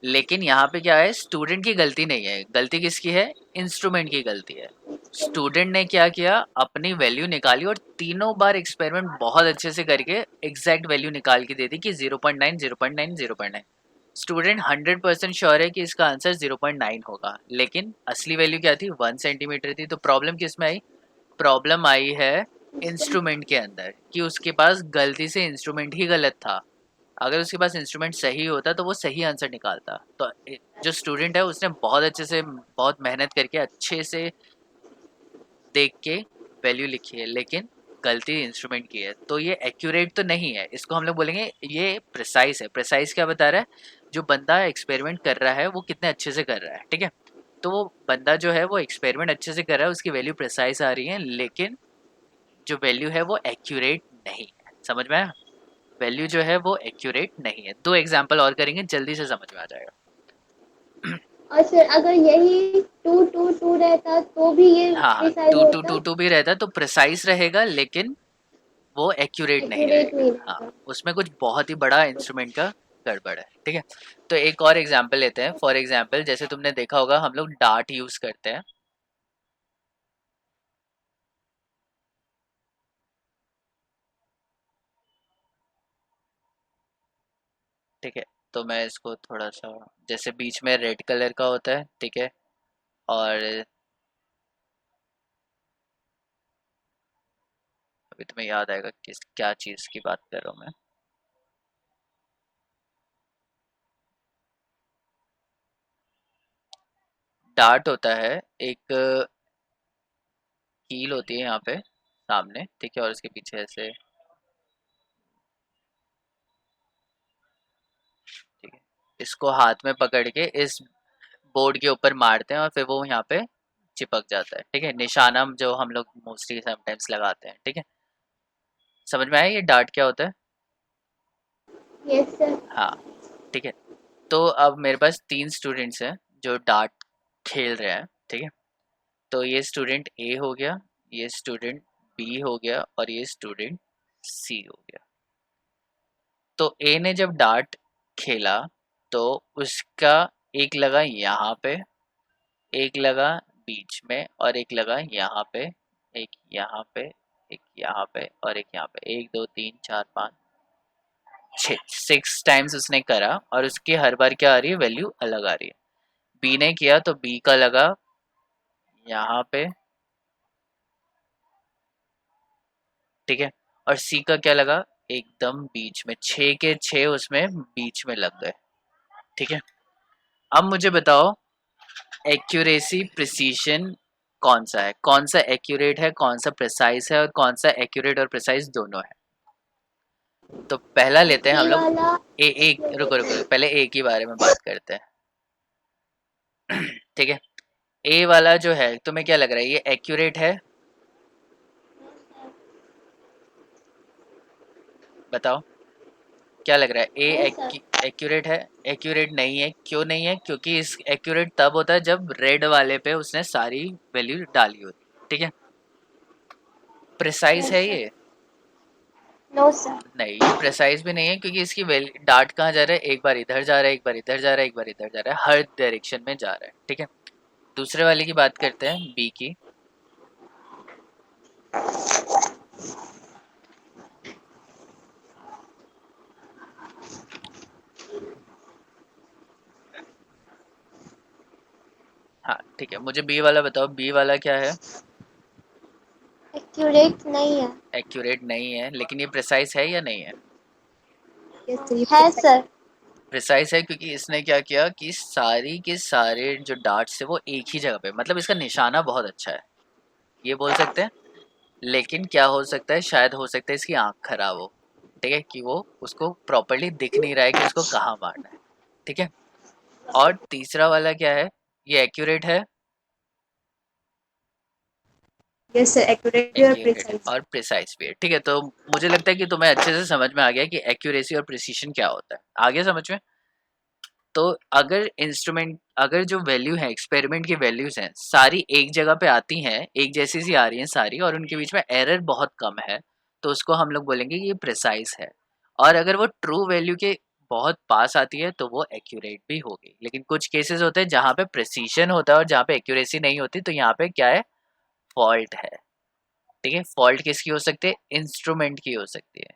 A: लेकिन यहाँ पे क्या है, स्टूडेंट की गलती नहीं है, गलती किसकी है, इंस्ट्रूमेंट की गलती है। स्टूडेंट ने क्या किया, अपनी वैल्यू निकाली और तीनों बार एक्सपेरिमेंट बहुत अच्छे से करके एग्जैक्ट वैल्यू निकाल के दे दी कि 0.9, 0.9, 0.9। स्टूडेंट 100% श्योर है कि इसका आंसर 0.9 होगा, लेकिन असली वैल्यू क्या थी, 1 सेंटीमीटर थी। तो प्रॉब्लम किस में आई, प्रॉब्लम आई है इंस्ट्रूमेंट के अंदर, कि उसके पास गलती से इंस्ट्रूमेंट ही गलत था। अगर उसके पास इंस्ट्रूमेंट सही होता तो वो सही आंसर निकालता। तो जो स्टूडेंट है उसने बहुत अच्छे से, बहुत मेहनत करके अच्छे से देख के वैल्यू लिखी है, लेकिन गलती इंस्ट्रूमेंट की है। तो ये एक्यूरेट तो नहीं है, इसको हम लोग बोलेंगे ये प्रिसाइज है। प्रिसाइज क्या बता रहा है, जो बंदा एक्सपेरिमेंट कर रहा है वो कितने अच्छे से कर रहा है, ठीक है। तो वो बंदा जो है वो एक्सपेरिमेंट अच्छे से कर रहा है, उसकी वैल्यू प्रिसाइज आ रही है, लेकिन जो वैल्यू है वो एक्यूरेट नहीं है। समझ में आया, वैल्यू जो है वो एक्यूरेट नहीं है। दो एग्जाम्पल और करेंगे, जल्दी से समझ में आ जाएगा।
B: और सर अगर यही 2 2 2 रहता तो भी ये
A: हाँ,
B: प्रिसाइज
A: टू टू
B: होता,
A: टू टू भी रहता तो प्रिसाइज रहेगा, लेकिन वो एक्यूरेट नहीं
B: एक्यूरेट
A: रहेगा।
B: नहीं
A: हाँ,
B: रहता।
A: उसमें कुछ बहुत ही बड़ा इंस्ट्रूमेंट का गड़बड़ है, ठीक है। तो एक और एग्जांपल लेते हैं। फॉर एग्जांपल जैसे तुमने देखा होगा हम लोग डार्ट यूज करते हैं, ठीक है। तो मैं इसको थोड़ा सा, जैसे बीच में रेड कलर का होता है, ठीक है, और अभी तुम्हें याद आएगा किस क्या चीज की बात कर रहा हूँ मैं। डार्ट होता है एक कील होती है यहाँ पे सामने, ठीक है, और उसके पीछे ऐसे, ठीक है। इसको हाथ में पकड़ के इस बोर्ड के ऊपर मारते हैं और फिर वो यहाँ पे चिपक जाता है, ठीक है। निशाना जो हम लोग मोस्टली समटाइम्स लगाते हैं, ठीक है। समझ में आया ये डार्ट क्या होता है।
B: Yes sir.
A: हाँ, ठीक है। तो अब मेरे पास 3 स्टूडेंट्स हैं जो डार्ट खेल रहे हैं, ठीक है। तो ये स्टूडेंट ए हो गया, ये स्टूडेंट बी हो गया, और ये स्टूडेंट सी हो गया। तो ए ने जब डार्ट खेला तो उसका एक लगा यहाँ पे, एक लगा बीच में, और एक लगा यहाँ पे, एक यहाँ पे, एक यहाँ पे, और एक यहाँ पे। 1 2 3 4 5 6, 6 टाइम्स उसने करा, और उसकी हर बार क्या आ रही है, वैल्यू अलग आ रही है। बी ने किया तो बी का लगा यहाँ पे, ठीक है, और सी का क्या लगा, एकदम बीच में। 6 के 6 उसमें बीच में लग गए, ठीक है। अब मुझे बताओ एक्यूरेसी प्रिसीशन कौन सा है, कौन सा एक्यूरेट है, कौन सा प्रिसाइज है, और कौन सा एक्यूरेट और प्रिसाइज दोनों है। तो पहला लेते हैं हम
B: ये
A: लोग
B: वाला
A: ए। एक रुको रुको रुको, पहले ए के बारे में बात करते हैं, ठीक है। ए वाला जो है तुम्हें क्या लग रहा है, ये एक्यूरेट है, बताओ क्या लग रहा है।
B: नो
A: ए
B: सर।
A: एक्यूरेट है, एक्यूरेट नहीं है। क्यों नहीं है, क्योंकि इस एक्यूरेट तब होता है जब रेड वाले पे उसने सारी वैल्यू डाली होती, ठीक है। प्रिसाइज
B: यस
A: है
B: सर।
A: ये,
B: नो सर।
A: नहीं ये प्रिसाइज भी नहीं है, क्योंकि इसकी डार्ट कहाँ जा रहा है, एक बार इधर जा रहा है, एक बार इधर जा रहा है, एक बार इधर जा रहा है, हर डायरेक्शन में जा रहा है, ठीक है। दूसरे वाले की बात करते हैं, बी की। हाँ ठीक है, मुझे बी वाला बताओ, बी वाला क्या है।
B: एक्यूरेट नहीं है।
A: एक्यूरेट नहीं है, लेकिन ये प्रिसाइज है या नहीं है।
B: यस सर, ये है सर।
A: प्रिसाइज है, क्योंकि इसने क्या किया कि सारी के सारे जो डार्ट्स थे वो एक ही जगह पे, मतलब इसका निशाना बहुत अच्छा है, ये बोल सकते हैं। लेकिन क्या हो सकता है, शायद हो सकता है इसकी आंख खराब हो, ठीक है, कि वो उसको प्रॉपरली दिख नहीं रहा है कि उसको कहाँ मारना है, ठीक है। और तीसरा वाला क्या है, ये एक्यूरेट है,
B: यस सर, एक्यूरेट भी और
A: एक्यूरेट
B: प्रिसाइज।
A: और प्रिसाइज भी है, ठीक है। तो मुझे लगता है कि तुम्हें अच्छे से समझ में आ गया कि एक्यूरेसी और प्रिसीशन क्या होता है, आ गया समझ में। तो अगर इंस्ट्रूमेंट, अगर जो वैल्यू है एक्सपेरिमेंट की वैल्यूज हैं सारी एक जगह पे आती हैं, एक जैसी सी आ रही हैं सारी, और उनके बीच में एरर बहुत कम है, तो उसको हम लोग बोलेंगे कि ये प्रिसाइज है। और अगर वो ट्रू वैल्यू के बहुत पास आती है तो वो एक्यूरेट भी होगी। लेकिन कुछ केसेस होते हैं जहाँ पे प्रिसीशन होता है और जहाँ पे एक्यूरेसी नहीं होती, तो यहाँ पे क्या है, फॉल्ट है, ठीक है। फॉल्ट किसकी हो सकती है, इंस्ट्रूमेंट की हो सकती है।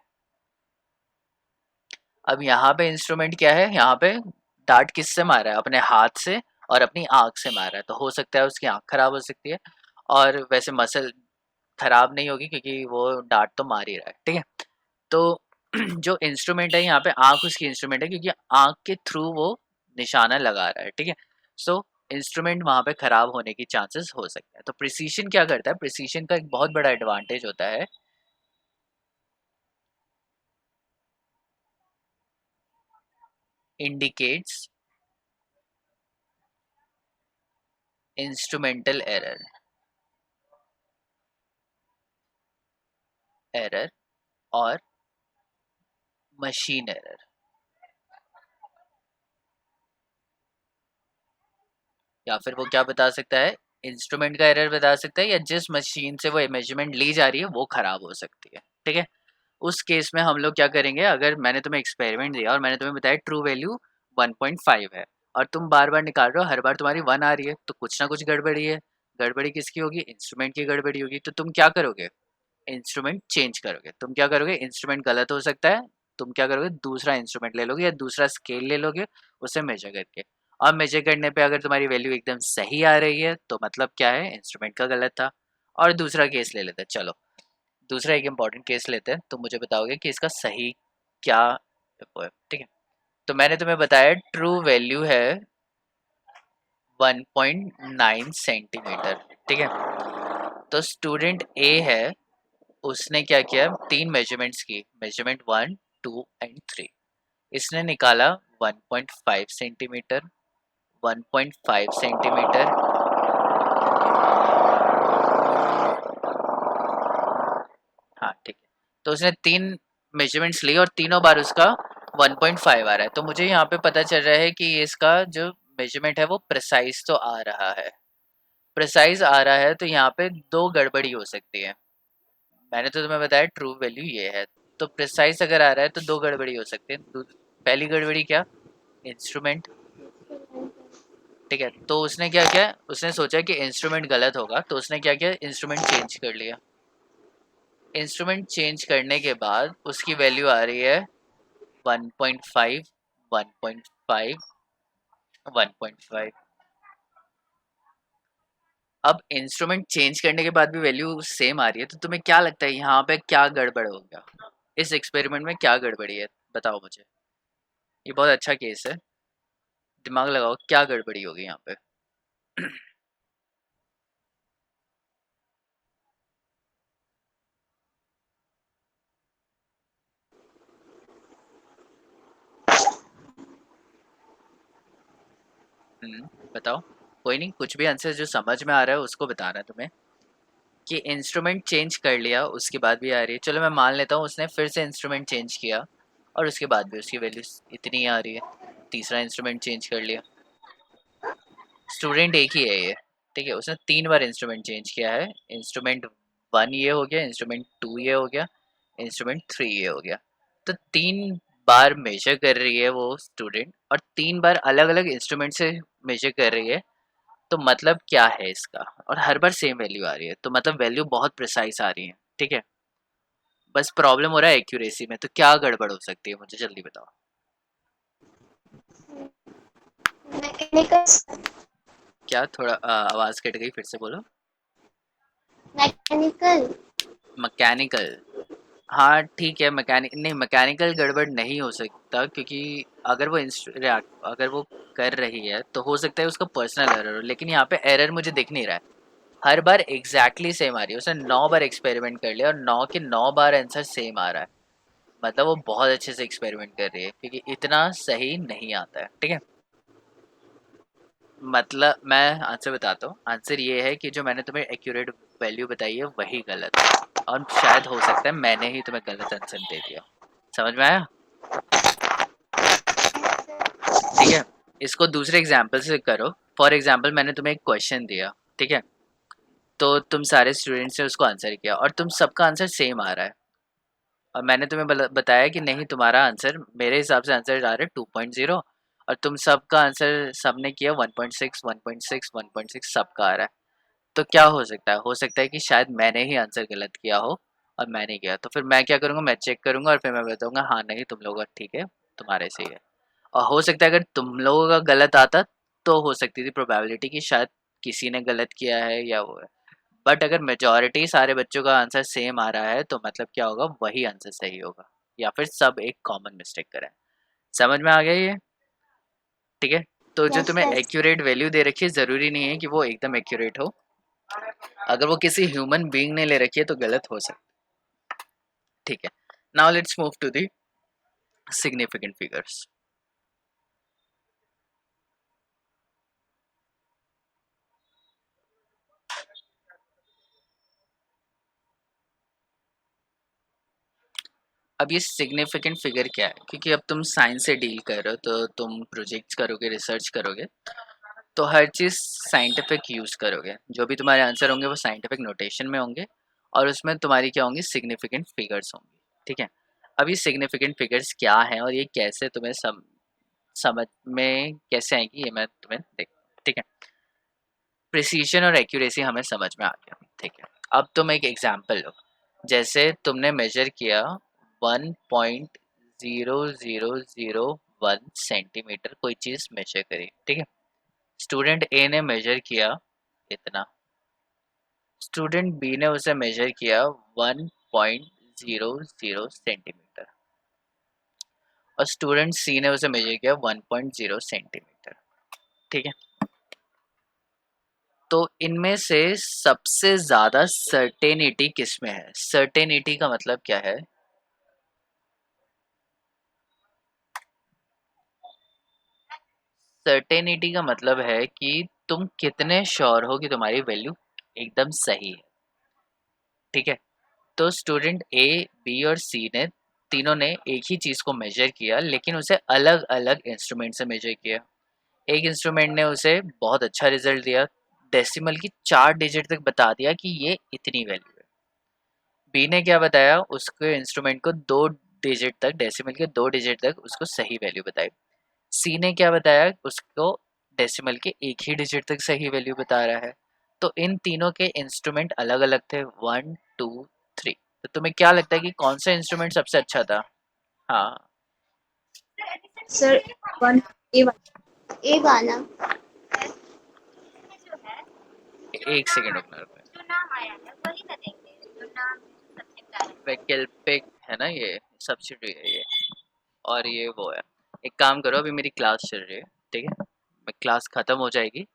A: अब यहाँ पे इंस्ट्रूमेंट क्या है, यहाँ पे डार्ट किससे मारा है? अपने हाथ से और अपनी आँख से मारा है, तो हो सकता है उसकी आँख खराब हो सकती है। और वैसे मसल खराब नहीं होगी क्योंकि वो डार्ट तो मार ही रहा है, ठीक है। तो जो इंस्ट्रूमेंट है यहाँ पे, आँख उसकी इंस्ट्रूमेंट है क्योंकि आँख के थ्रू वो निशाना लगा रहा है, ठीक है। सो इंस्ट्रूमेंट वहाँ पे खराब होने की चांसेस हो सकते हैं। तो प्रिसीशन क्या करता है? प्रिसीशन का एक बहुत बड़ा एडवांटेज होता है, इंडिकेट्स इंस्ट्रूमेंटल एरर, एरर और मशीन एरर। या फिर वो क्या बता सकता है? इंस्ट्रूमेंट का एरर बता सकता है, या जिस मशीन से वो मेजरमेंट ली जा रही है वो खराब हो सकती है, ठीक है। उस केस में हम लोग क्या करेंगे? अगर मैंने तुम्हें एक्सपेरिमेंट दिया और मैंने तुम्हें बताया ट्रू वैल्यू 1.5 है, और तुम बार बार निकाल रहे हो, हर बार तुम्हारी 1 आ रही है, तो कुछ ना कुछ गड़बड़ी है। गड़बड़ी किसकी होगी? इंस्ट्रूमेंट की गड़बड़ी होगी। तो तुम क्या करोगे? इंस्ट्रूमेंट चेंज करोगे। तुम क्या करोगे? इंस्ट्रूमेंट गलत हो सकता है, तुम क्या करोगे? दूसरा इंस्ट्रूमेंट ले लोगे या दूसरा स्केल ले लोगे, उसे मेजर करके। और मेजर करने पे अगर तुम्हारी वैल्यू एकदम सही आ रही है तो मतलब क्या है? इंस्ट्रूमेंट का गलत था। और दूसरा केस ले लेते हैं, चलो दूसरा एक इम्पॉर्टेंट केस लेते हैं, तो मुझे बताओगे कि इसका सही क्या वो है, ठीक है। तो मैंने तुम्हें बताया ट्रू वैल्यू है 1.9 सेंटीमीटर, ठीक है। तो स्टूडेंट ए है, उसने क्या किया? 3 मेजरमेंट्स की, मेजरमेंट 1, 2 एंड 3। इसने निकाला 1.5 सेंटीमीटर, 1.5 सेंटीमीटर, हाँ ठीक है। तो उसने 3 मेजरमेंट्स ली और तीनों बार उसका 1.5 आ रहा है। तो मुझे यहाँ पे पता चल रहा है कि इसका जो मेजरमेंट है वो प्रिसाइज तो आ रहा है। प्रिसाइज आ रहा है तो यहाँ पे 2 गड़बड़ी हो सकती है। मैंने तो तुम्हें बताया ट्रू वैल्यू ये है, तो प्रिसाइज अगर आ रहा है तो 2 गड़बड़ी हो सकती है। पहली गड़बड़ी क्या? इंस्ट्रूमेंट, ठीक है। तो उसने क्या किया? उसने सोचा कि इंस्ट्रूमेंट गलत होगा, तो उसने क्या किया? इंस्ट्रूमेंट चेंज कर लिया। इंस्ट्रूमेंट चेंज करने के बाद उसकी वैल्यू आ रही है 1.5, 1.5, 1.5। अब इंस्ट्रूमेंट चेंज करने के बाद भी वैल्यू सेम आ रही है, तो तुम्हें क्या लगता है यहाँ पे क्या गड़बड़ हो गया? इस एक्सपेरिमेंट में क्या गड़बड़ी है? बताओ मुझे। ये बहुत अच्छा केस है, दिमाग लगाओ, क्या गड़बड़ी होगी यहाँ पे? बताओ। कोई नहीं, कुछ भी आंसर जो समझ में आ रहा है उसको बताना है तुम्हें। कि इंस्ट्रूमेंट चेंज कर लिया उसके बाद भी आ रही है, चलो मैं मान लेता हूँ उसने फिर से इंस्ट्रूमेंट चेंज किया और उसके बाद भी उसकी वैल्यू इतनी आ रही है। तीसरा इंस्ट्रूमेंट चेंज कर लिया, स्टूडेंट एक ही है ये, ठीक है। उसने 3 बार इंस्ट्रूमेंट चेंज किया है। इंस्ट्रूमेंट 1 ये हो गया, इंस्ट्रूमेंट 2 ये हो गया, इंस्ट्रूमेंट 3 ये हो गया। तो 3 बार मेजर कर रही है वो स्टूडेंट, और 3 बार अलग अलग इंस्ट्रूमेंट से मेजर कर रही है। तो मतलब क्या है इसका? और हर बार सेम वैल्यू आ रही है, तो मतलब वैल्यू बहुत प्रिसाइज आ रही है, ठीक है। बस प्रॉब्लम हो रहा है एक्यूरेसी में, तो क्या गड़बड़ हो सकती है मुझे जल्दी बताओ।
B: मैकेनिकल,
A: क्या? थोड़ा आवाज़ कट गई, फिर से बोलो।
B: मैकेनिकल।
A: मैकेनिकल, हाँ ठीक है। मैकेनिक नहीं, मैकेनिकल गड़बड़ नहीं हो सकता क्योंकि अगर वो अगर वो कर रही है तो हो सकता है उसका पर्सनल एरर हो, लेकिन यहाँ पे एरर मुझे दिख नहीं रहा है। हर बार एग्जैक्टली सेम आ रही है। उसने 9 बार एक्सपेरिमेंट कर लिया और 9 के 9 बार आंसर सेम आ रहा है। मतलब वो बहुत अच्छे से एक्सपेरिमेंट कर रही है, क्योंकि इतना सही नहीं आता है, ठीक है। मतलब मैं आंसर बताता हूँ। आंसर ये है कि जो मैंने तुम्हें एक्यूरेट वैल्यू बताई है वही गलत है, और शायद हो सकता है मैंने ही तुम्हें गलत आंसर दे दिया। समझ में आया? ठीक है। इसको दूसरे एग्जाम्पल से करो। फॉर एग्जाम्पल मैंने तुम्हें एक क्वेश्चन दिया, ठीक है। तो तुम सारे स्टूडेंट्स ने उसको आंसर किया और तुम सबका आंसर सेम आ रहा है। और मैंने तुम्हें बताया कि नहीं, तुम्हारा आंसर मेरे हिसाब से आंसर आ रहा है 2.0, और तुम सबका आंसर सबने किया 1.6, 1.6, 1.6 सबका आ रहा है। तो क्या हो सकता है? हो सकता है कि शायद मैंने ही आंसर गलत किया हो और मैं नहीं किया। तो फिर मैं क्या करूँगा? मैं चेक करूँगा और फिर मैं बताऊँगा हाँ नहीं तुम लोग ठीक है, तुम्हारे सही है। और हो सकता है अगर तुम लोगों का गलत आता तो हो सकती थी प्रोबेबिलिटी कि शायद किसी ने गलत किया है या वो है। बट अगर मेजॉरिटी सारे बच्चों का आंसर सेम आ रहा है तो मतलब क्या होगा, वही आंसर सही होगा, या फिर सब एक कॉमन मिस्टेक करें। समझ में आ गया ये? ठीक है। तो जो
B: यस
A: तुम्हें
B: यस।
A: एक्यूरेट वैल्यू दे रखी है ज़रूरी नहीं है कि वो एकदम एक्यूरेट हो। अगर वो किसी ह्यूमन बीइंग ने ले रखी है तो गलत हो सकता है। ठीक है। Now let's move to the significant figures. अब ये सिग्निफिकेंट फिगर क्या है, क्योंकि अब तुम साइंस से डील कर रहे हो तो तुम प्रोजेक्ट्स करोगे, रिसर्च करोगे, तो हर चीज़ साइंटिफिक यूज़ करोगे। जो भी तुम्हारे आंसर होंगे वो साइंटिफिक नोटेशन में होंगे, और उसमें तुम्हारी क्या होंगी, सिग्निफिकेंट फिगर्स होंगी। ठीक है। अब ये सिग्निफिकेंट फिगर्स क्या हैं और ये कैसे तुम्हें समझ में कैसे आएगी, ये मैं तुम्हें देख। ठीक है। प्रिसीशन और एक्यूरेसी हमें समझ में आ गया। ठीक है। अब तुम एक एग्जांपल लो। जैसे तुमने मेजर किया 1.0001 सेंटीमीटर, कोई चीज़ मेजर करी। ठीक है। स्टूडेंट ए ने मेजर किया इतना, स्टूडेंट बी ने उसे मेजर किया 1.00 सेंटीमीटर, और स्टूडेंट सी ने उसे मेजर किया 1.0 सेंटीमीटर। ठीक है। तो इनमें से सबसे ज़्यादा सर्टेनिटी किस में है? सर्टेनिटी का मतलब क्या है? सर्टेनिटी का मतलब है कि तुम कितने श्योर हो कि तुम्हारी वैल्यू एकदम सही है। ठीक है। तो स्टूडेंट ए, बी और सी ने, तीनों ने एक ही चीज़ को मेजर किया, लेकिन उसे अलग अलग इंस्ट्रूमेंट से मेजर किया। एक इंस्ट्रूमेंट ने उसे बहुत अच्छा रिजल्ट दिया, डेसिमल की 4 डिजिट तक बता दिया कि ये इतनी वैल्यू है। बी ने क्या बताया, उसके इंस्ट्रूमेंट को 2 डिजिट तक, डेसिमल के 2 डिजिट तक उसको सही वैल्यू बताई। सी ने क्या बताया, उसको डेसिमल के एक ही डिजिट तक सही वैल्यू बता रहा है। तो इन तीनों के इंस्ट्रूमेंट अलग अलग थे, 1 2 3। तो तुम्हें क्या लगता है कि कौन सा इंस्ट्रूमेंट सबसे अच्छा था? हाँ।
B: सर वन ए वाला।
A: एक सेकेंड रुकना। वैकल्पिक है ना, ये सब्सिडी है ये, और ये वो है। एक काम करो, अभी मेरी क्लास चल रही है। ठीक है। मैं क्लास खत्म हो जाएगी,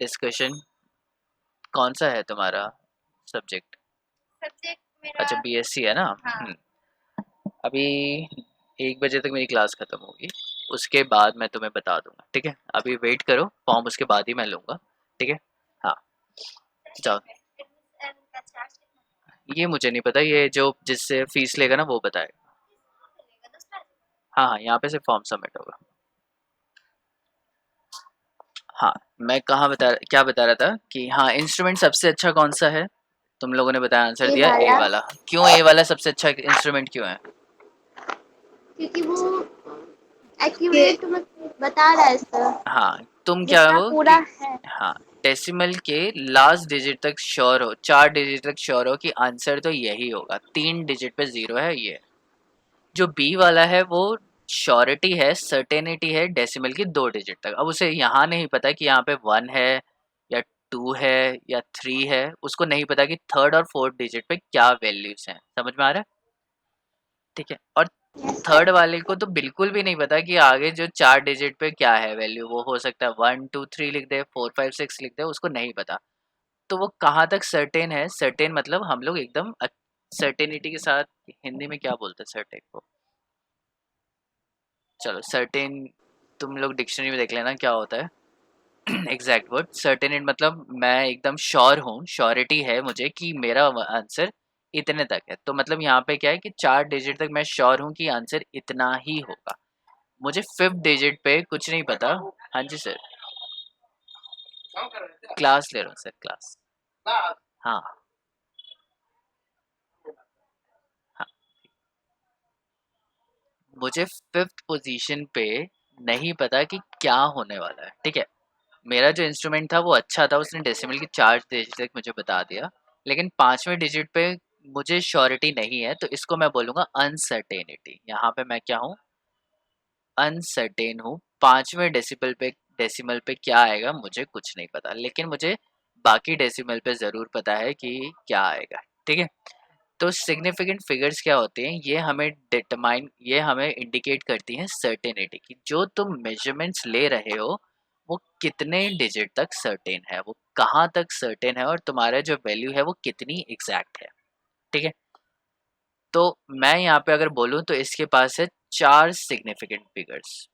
A: डिस्कशन। कौन सा है तुम्हारा सब्जेक्ट? अच्छा, बीएससी है ना। अभी 1 बजे तक मेरी क्लास खत्म होगी, उसके बाद मैं तुम्हें बता दूंगा। ठीक है। अभी वेट करो, फॉर्म उसके बाद ही मैं लूँगा। ठीक है। हाँ। जाओ। ये मुझे नहीं पता, ये जो जिससे फीस लेगा ना वो बताएगा। हाँ हाँ, यहाँ पे सिर्फ फॉर्म सबमिट होगा। हाँ। मैं कहाँ क्या बता रहा था कि हाँ, इंस्ट्रूमेंट सबसे अच्छा कौन सा है? तुम लोगों ने बताया, आंसर
B: ए
A: दिया ए
B: वाला,
A: वाला। क्यों ए वाला सबसे अच्छा इंस्ट्रूमेंट क्यों है?
B: क्योंकि वो एक्यूरेट बता रहा है सर,
A: हाँ, तुम क्या
B: जितना
A: हो
B: पूरा
A: कि
B: है।
A: हाँ, डेसिमल के लास्ट डिजिट तक श्योर हो, 4 डिजिट तक श्योर हो कि आंसर तो यही होगा। 3 डिजिट पे जीरो है ये। जो बी वाला है वो श्योरिटी है, सर्टेनिटी है डेसिमल की 2 डिजिट तक। अब उसे यहाँ नहीं पता कि यहाँ पे 1 है या 2 है या 3 है, उसको नहीं पता कि थर्ड और फोर्थ डिजिट पे क्या वैल्यूज हैं। समझ में आ रहा है? ठीक है। और
B: यस
A: थर्ड
B: सर।
A: वाले को तो बिल्कुल भी नहीं पता कि आगे जो 4 डिजिट पे क्या है वैल्यू। वो हो सकता है 1 2 3 लिख दे, 4 5 6 लिख दे, उसको नहीं पता। तो वो कहाँ तक सर्टेन है? सर्टेन मतलब हम लोग एकदम सर्टेनिटी के साथ, हिंदी में क्या बोलते हैं सर्टेन को? चलो सर्टेन, तुम लोग डिक्शनरी में देख लेना क्या होता है। एग्जैक्ट वर्ड सर्टेनिटी मतलब मैं एकदम श्योर हूँ, श्योरिटी है मुझे कि मेरा आंसर इतने तक है। तो मतलब यहाँ पे क्या है कि 4 डिजिट तक मैं श्योर हूँ कि आंसर इतना ही होगा। मुझे फिफ्थ डिजिट पे कुछ नहीं पता। हाँ जी सर, क्लास ले रहा हूँ सर, क्लास। हाँ हाँ। मुझे फिफ्थ पोजीशन पे नहीं पता कि क्या होने वाला है। ठीक है। मेरा जो इंस्ट्रूमेंट था वो अच्छा था, उसने डेसिमल की 4 डिजिट तक मुझे बता दिया, लेकिन 5वें डिजिट पे मुझे श्योरिटी नहीं है, तो इसको मैं बोलूँगा अनसर्टेनिटी। यहाँ पे मैं क्या हूँ? अनसर्टेन हूँ। 5वें डेसिमल पे क्या आएगा मुझे कुछ नहीं पता, लेकिन मुझे बाकी डेसिमल पे ज़रूर पता है कि क्या आएगा। ठीक है, तो सिग्निफिकेंट फिगर्स क्या होते हैं, ये हमें इंडिकेट करती हैं सर्टेनिटी की जो तुम मेजरमेंट्स ले रहे हो वो कितने डिजिट तक सर्टेन है, वो कहाँ तक सर्टेन है, और तुम्हारा जो वैल्यू है वो कितनी एग्जैक्ट है। ठीक है, तो मैं यहाँ पे अगर बोलूँ तो इसके पास है 4 सिग्निफिकेंट फिगर्स।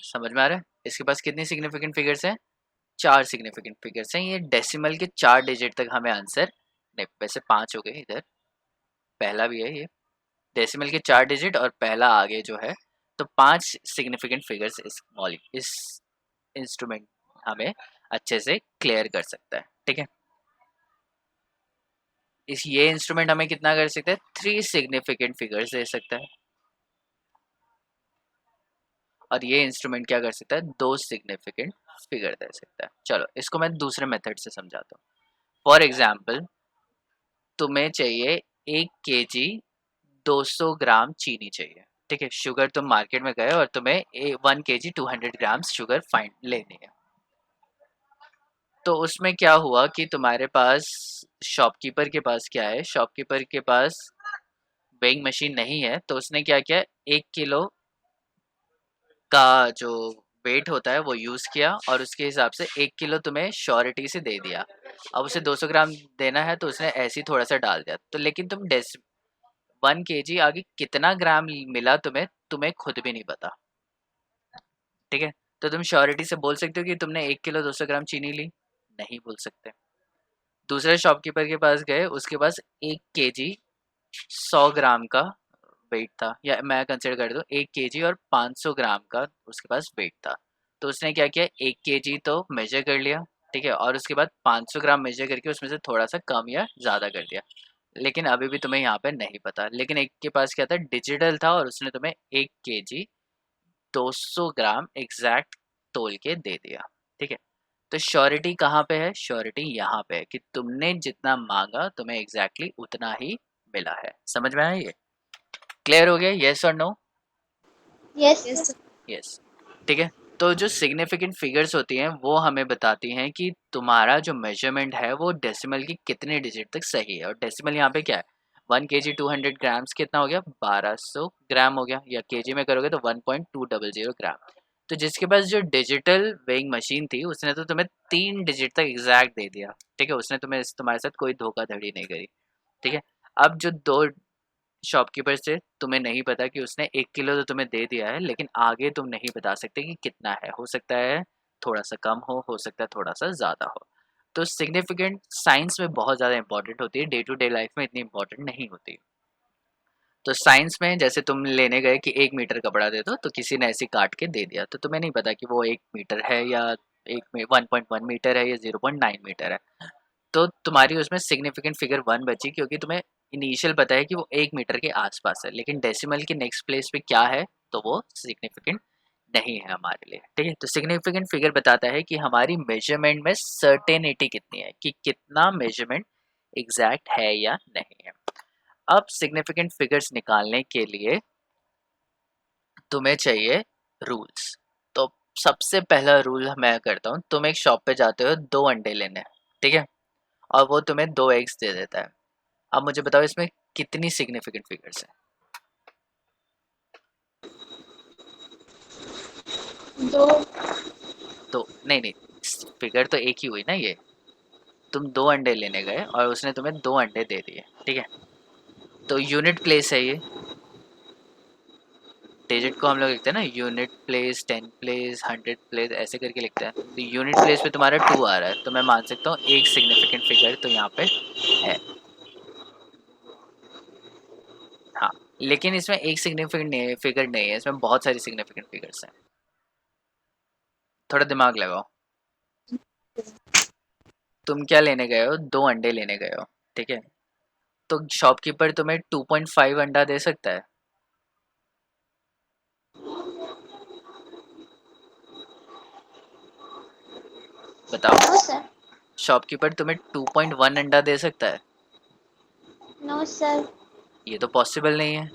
A: समझ में आ रहा है? इसके पास कितनी सिग्निफिकेंट फिगर्स हैं? 4 सिग्निफिकेंट फिगर्स हैं। ये डेसिमल के 4 डिजिट तक हमें आंसर, नहीं वैसे 5 हो गए, इधर पहला भी है ये, डेसिमल के 4 डिजिट और पहला आगे जो है, तो 5 सिग्निफिकेंट फिगर्स इस इंस्ट्रूमेंट हमें अच्छे से क्लियर कर सकता है। ठीक है, ये इंस्ट्रूमेंट हमें कितना कर सकता है, 3 सिग्निफिकेंट फिगर्स दे सकता है, और ये इंस्ट्रूमेंट क्या कर सकता है, 2 सिग्निफिकेंट फिगर दे सकता है। चलो इसको मैं दूसरे मेथड से समझाता हूँ। फॉर एग्जाम्पल, तुम्हें चाहिए 1 kg 200 ग्राम चीनी चाहिए। ठीक है, शुगर तुम मार्केट में गए और तुम्हें 1 kg 200 ग्राम्स शुगर फाइंड लेनी है। तो उसमें क्या हुआ कि तुम्हारे पास शॉपकीपर के पास क्या है, शॉपकीपर के पास वेइंग मशीन नहीं है, तो उसने क्या किया, 1 किलो का जो वेट होता है वो यूज़ किया और उसके हिसाब से 1 किलो तुम्हें श्योरिटी से दे दिया। अब उसे 200 ग्राम देना है तो उसने ऐसे ही थोड़ा सा डाल दिया, तो लेकिन 1 kg आगे कितना ग्राम मिला तुम्हें, तुम्हें खुद भी नहीं पता। ठीक है, तो तुम श्योरिटी से बोल सकते हो कि तुमने 1 किलो 200 ग्राम चीनी ली? नहीं बोल सकते। दूसरे शॉपकीपर के पास गए, उसके पास 1 kg 100 ग्राम का वेट था, या मैं कंसिडर कर दूं 1 kg और 500 ग्राम का उसके पास वेट था। तो उसने क्या किया, 1 kg तो मेजर कर लिया, ठीक है, और उसके बाद 500 ग्राम मेजर करके उसमें से थोड़ा सा कम या ज़्यादा कर दिया। लेकिन अभी भी तुम्हें यहाँ पे नहीं पता, लेकिन एक के पास क्या था, डिजिटल था, और उसने तुम्हें 1 kg 200 ग्राम एग्जैक्ट तोल के दे दिया। ठीक है, तो श्योरिटी कहाँ पे है, श्योरिटी यहाँ पे है कि तुमने जितना मांगा तुम्हें एग्जैक्टली उतना ही मिला है। समझ में आया ये? क्लियर हो गया, यस और no?
B: Yes
C: yes
B: sir.
C: Sir.
A: Yes. ठीक है, तो जो सिग्निफिकेंट फिगर्स होती हैं वो हमें बताती हैं कि तुम्हारा जो मेजरमेंट है वो डेसिमल की कितने डिजिट तक सही है, और डेसिमल यहाँ पे क्या है, 1 kg 200 ग्राम्स कितना हो गया, 1200 ग्राम हो गया, या केजी में करोगे तो 1.200 ग्राम। तो जिसके पास जो डिजिटल वेइंग मशीन थी उसने तो तुम्हें 3 डिजिट तक एग्जैक्ट दे दिया। ठीक है, उसने तुम्हारे साथ कोई धोखाधड़ी नहीं करी। ठीक है, अब जो दो शॉपकीपर से तुम्हें नहीं पता कि उसने 1 किलो तो तुम्हें दे दिया है, लेकिन आगे तुम नहीं बता सकते कि कितना है, हो सकता है थोड़ा सा कम हो सकता है थोड़ा सा ज़्यादा हो। तो सिग्निफिकेंट साइंस में बहुत ज़्यादा इंपॉर्टेंट होती है, डे टू डे लाइफ में इतनी इंपॉर्टेंट नहीं होती। तो साइंस में जैसे तुम लेने गए कि 1 मीटर कपड़ा दे दो, तो किसी ने ऐसे काट के दे दिया, तो तुम्हें नहीं पता कि वो 1 मीटर है या 1.1 मीटर है या 0.9 मीटर है। तो तुम्हारी उसमें सिग्निफिकेंट फिगर 1 बची, क्योंकि तुम्हें इनिशियल पता है कि वो 1 मीटर के आसपास है, लेकिन डेसिमल के नेक्स्ट प्लेस पे क्या है तो वो सिग्निफिकेंट नहीं है हमारे लिए। ठीक है, तो सिग्निफिकेंट फिगर बताता है कि हमारी मेजरमेंट में सर्टेनिटी कितनी है, कि कितना मेजरमेंट एग्जैक्ट है या नहीं है। अब सिग्निफिकेंट फिगर्स निकालने के लिए तुम्हें चाहिए रूल्स। तो सबसे पहला रूल मैं करता हूँ, तुम एक शॉप पे जाते हो 2 अंडे लेने, ठीक है, और वो तुम्हें 2 एग्स दे देता है। अब मुझे बताओ इसमें कितनी सिग्निफिकेंट फिगर्स हैं?
B: दो।
A: तो नहीं नहीं, फिगर तो एक ही हुई ना ये। तुम 2 अंडे लेने गए और उसने तुम्हें 2 अंडे दे दिए, ठीक है, तो यूनिट प्लेस है ये, डिजिट को हम लोग लिखते हैं ना, यूनिट प्लेस, 10 प्लेस, 100 प्लेस, ऐसे करके लिखते हैं। तो यूनिट प्लेस पे तुम्हारा 2 आ रहा है, तो मैं मान सकता हूँ एक सिग्निफिकेंट फिगर तो यहाँ पे है। हाँ, लेकिन इसमें एक सिग्निफिकेंट फिगर नहीं है, इसमें बहुत सारी सिग्निफिकेंट फिगर्स हैं। थोड़ा दिमाग लगाओ। तुम क्या लेने गए हो, 2 अंडे लेने गए हो, ठीक है, तो शॉपकीपर तुम्हें 2.5 अंडा दे सकता है? बताओ।
B: No sir.
A: शॉपकीपर तुम्हें 2.1 अंडा दे सकता है?
B: No sir.
A: ये तो पॉसिबल नहीं है।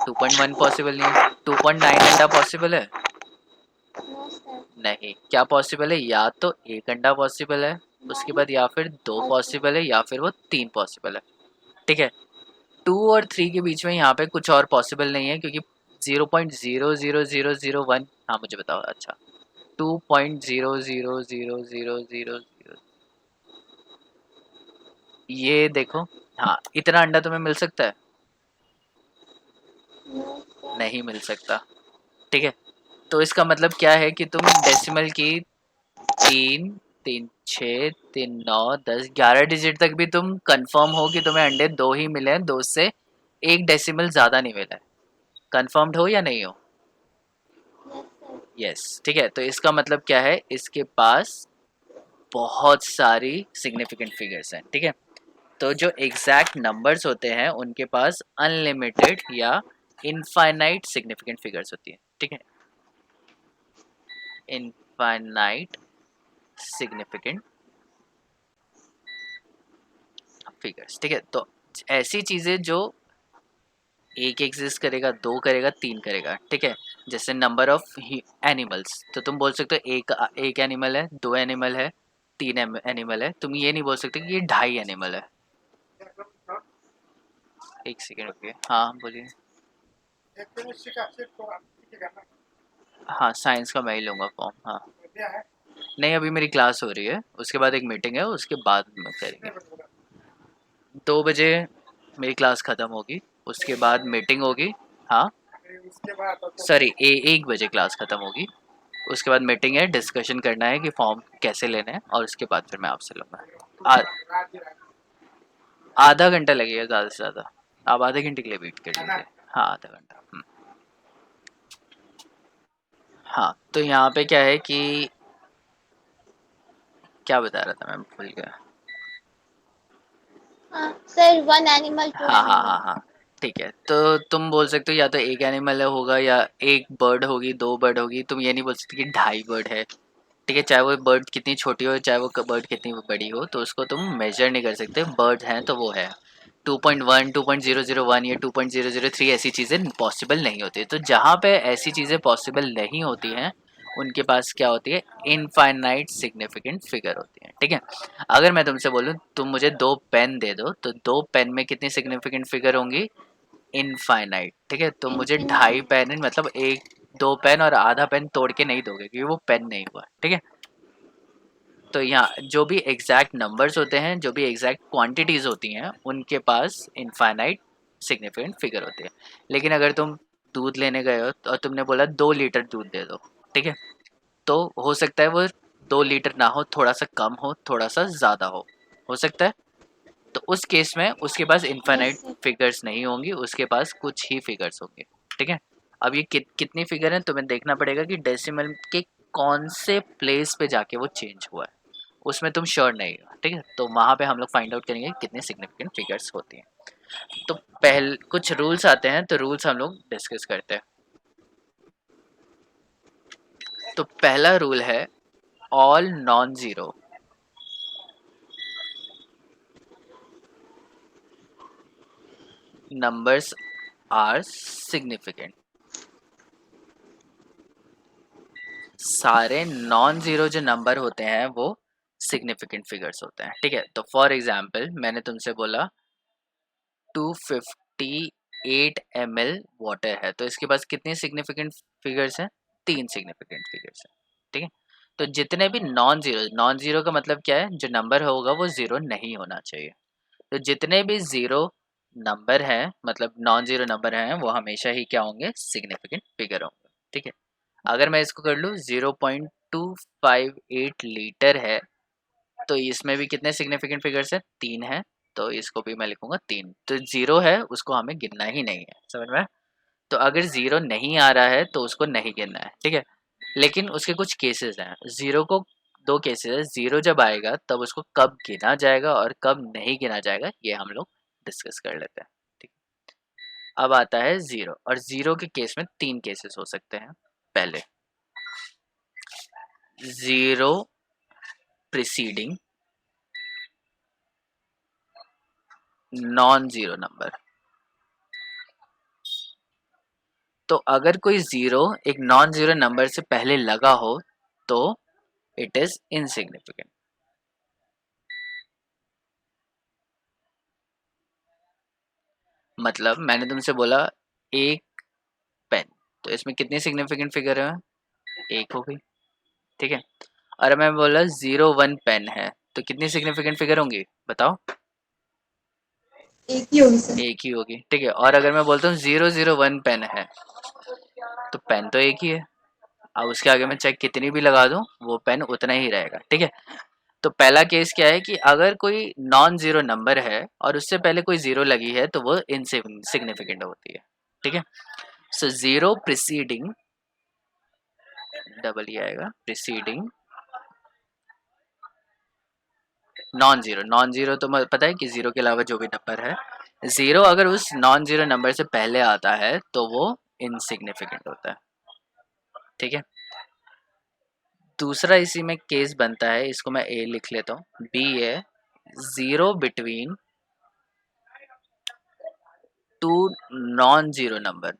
A: 2.1 पॉसिबल नहीं है। 2.9 अंडा पॉसिबल है?
B: No sir.
A: नहीं। क्या पॉसिबल है? या तो एक अंडा पॉसिबल है, उसके
B: वन।
A: बाद या फिर दो
B: अच्छा।
A: पॉसिबल है, या फिर वो तीन पॉसिबल है। ठीक है। 2 और 3 के बीच में यहाँ पे कुछ और पॉसिबल नहीं है, क्योंकि 0.00001। हाँ मुझे बताओ। अच्छा, 2.0000000, ये देखो। हाँ, इतना अंडा तुम्हें मिल सकता है?
B: No sir.
A: नहीं मिल सकता। ठीक है। तो इसका मतलब क्या है कि तुम डेसिमल की 3, 3 6, 3 9 10 11 डिजिट तक भी तुम कंफर्म हो कि तुम्हें अंडे दो ही मिले हैं, दो से एक डेसिमल ज़्यादा नहीं मिला है। कंफर्म्ड हो या नहीं हो?
B: Yes sir.
A: यस। ठीक है। तो इसका मतलब क्या है, इसके पास बहुत सारी सिग्निफिकेंट फिगर्स हैं। ठीक है। तो जो एग्जैक्ट नंबर्स होते हैं उनके पास अनलिमिटेड या इनफाइनाइट सिग्निफिकेंट फिगर्स होती है। ठीक है। Infinite significant figures. ठीक है। तो ऐसी चीज़ें जो एक एग्जिस्ट करेगा, दो करेगा, तीन करेगा। ठीक है। जैसे नंबर ऑफ एनिमल्स, तो तुम बोल सकते हो एक एक एनिमल है, दो एनिमल है, तीन एनिमल है। तुम ये नहीं बोल सकते कि ये ढाई एनिमल है। एक सेकेंड रुकिए। हाँ बोलिए। हाँ, साइंस का मैं ही लूँगा फॉर्म। हाँ। नहीं, अभी मेरी क्लास हो रही है, उसके बाद एक मीटिंग है, उसके बाद में करेंगे। 2 बजे मेरी क्लास ख़त्म होगी, उसके बाद मीटिंग होगी। हाँ, सॉरी, 1 बजे क्लास ख़त्म होगी, उसके बाद मीटिंग है, डिस्कशन करना है कि फॉर्म कैसे लेने हैं, और उसके बाद फिर मैं आपसे लूँगा। आधा घंटा लगेगा ज़्यादा से ज़्यादा। आप आधे घंटे के लिए वेट कर लीजिए। हाँ, आधा घंटा। हाँ, तो यहाँ पे क्या है कि क्या बता रहा था मैं, भूल गया।
B: हाँ सर, वन एनिमल टू
A: हाँ हाँ हाँ
B: एनिमल।
A: हाँ। ठीक है। तो तुम बोल सकते हो या तो एक एनिमल होगा, या एक बर्ड होगी, दो बर्ड होगी। तुम ये नहीं बोल सकते कि ढाई बर्ड है। ठीक है। चाहे वो बर्ड कितनी छोटी हो, चाहे वो बर्ड कितनी बड़ी हो, तो उसको तुम मेजर नहीं कर सकते। बर्ड हैं तो वो है। 2.1, 2.001 या 2.003 ऐसी चीज़ें पॉसिबल नहीं होती। तो जहाँ पे ऐसी चीज़ें पॉसिबल नहीं होती हैं, उनके पास क्या होती है, इनफाइनाइट सिग्निफिकेंट फिगर होती है। ठीक है। अगर मैं तुमसे बोलूँ तुम मुझे दो पेन दे दो, तो दो पेन में कितनी सिग्निफिकेंट फिगर होंगी? इनफाइनाइट। ठीक है। तो मुझे ढाई
B: इन्फिनिटी।
A: पेन, मतलब एक, दो पेन और आधा पेन तोड़ के नहीं दोगे, क्योंकि वो पेन नहीं हुआ। ठीक है। तो यहाँ जो भी एग्जैक्ट नंबर्स होते हैं, जो भी एग्जैक्ट क्वांटिटीज होती हैं, उनके पास इनफाइनाइट सिग्निफिकेंट फिगर होती है। लेकिन अगर तुम दूध लेने गए हो और तुमने बोला 2 लीटर दूध दे दो, ठीक है, तो हो सकता है वो 2 लीटर ना हो, थोड़ा सा कम हो, थोड़ा सा ज़्यादा हो सकता है। तो उस केस में उसके पास
B: यस
A: इनफाइनाइट
B: सर।
A: फिगर्स नहीं होंगी, उसके पास कुछ ही फिगर्स होंगे। ठीक है। अब ये कितनी फिगर है, तुम्हें देखना पड़ेगा कि डेसिमल के कौन से प्लेस पे जाके वो चेंज हुआ है, उसमें तुम श्योर नहीं हो। ठीक है। तो वहाँ पे हम लोग फाइंड आउट करेंगे कितने सिग्निफिकेंट फिगर्स होती हैं। तो कुछ रूल्स आते हैं, तो रूल्स हम लोग डिस्कस करते हैं। तो पहला रूल है all non zero numbers are significant. सारे नॉन जीरो जो नंबर होते हैं वो सिग्निफिकेंट फिगर्स होते हैं। ठीक है। तो फॉर एग्जांपल मैंने तुमसे बोला 258 ml वाटर है, तो इसके पास कितनी सिग्निफिकेंट फिगर्स हैं? तीन सिग्निफिकेंट फिगर्स हैं। ठीक है। तो जितने भी नॉन जीरो का मतलब क्या है, जो नंबर होगा वो जीरो नहीं होना चाहिए। तो जितने भी जीरो नंबर हैं, मतलब नॉन जीरो नंबर हैं, वो हमेशा ही क्या होंगे, सिग्निफिकेंट फिगर होंगे। ठीक है। अगर मैं इसको कर लूँ 0.258 लीटर है, तो इसमें भी कितने सिग्निफिकेंट फिगर्स है, तीन है। तो इसको भी मैं लिखूंगा तीन। तो जीरो है उसको हमें गिनना ही नहीं है, समझ में? तो अगर जीरो नहीं आ रहा है तो उसको नहीं गिनना है। ठीक है। लेकिन उसके कुछ केसेस हैं। जीरो को दो केसेस है, जीरो जब आएगा तब उसको कब गिना जाएगा और कब नहीं गिना जाएगा, ये हम लोग डिस्कस कर लेते हैं। ठीक। अब आता है जीरो, और जीरो के केस में तीन केसेस हो सकते हैं। पहले, zero preceding non zero number. तो अगर कोई ज़ीरो एक नॉन ज़ीरो नंबर से पहले लगा हो तो इट इज़ इनसिग्निफिकेंट। मतलब मैंने तुमसे बोला एक पेन, तो इसमें कितनी सिग्निफिकेंट फिगर है? एक हो गई, ठीक है। और मैं बोला 01 पेन है, तो कितनी सिग्निफिकेंट फिगर होंगी बताओ?
B: एक ही होगी सर।
A: एक ही होगी, ठीक है। और अगर मैं बोलता हूँ 001 पेन है, तो पेन तो एक ही है। अब उसके आगे मैं चेक कितनी भी लगा दूं वो पेन उतना ही रहेगा, ठीक है। तो पहला केस क्या है कि अगर कोई नॉन जीरो नंबर है और उससे पहले कोई जीरो लगी है तो वो इनसिग्निफिकेंट होती है, ठीक है। सो जीरो प्रिसीडिंग, डबल ही आएगा, preceding non zero. Non zero तो पता है कि जीरो के अलावा जो भी नंबर है, जीरो अगर उस नॉन जीरो नंबर से पहले आता है तो वो इनसिग्निफिकेंट होता है, ठीक है। दूसरा इसी में केस बनता है, इसको मैं ए लिख लेता हूँ, बी है zero between two non zero number,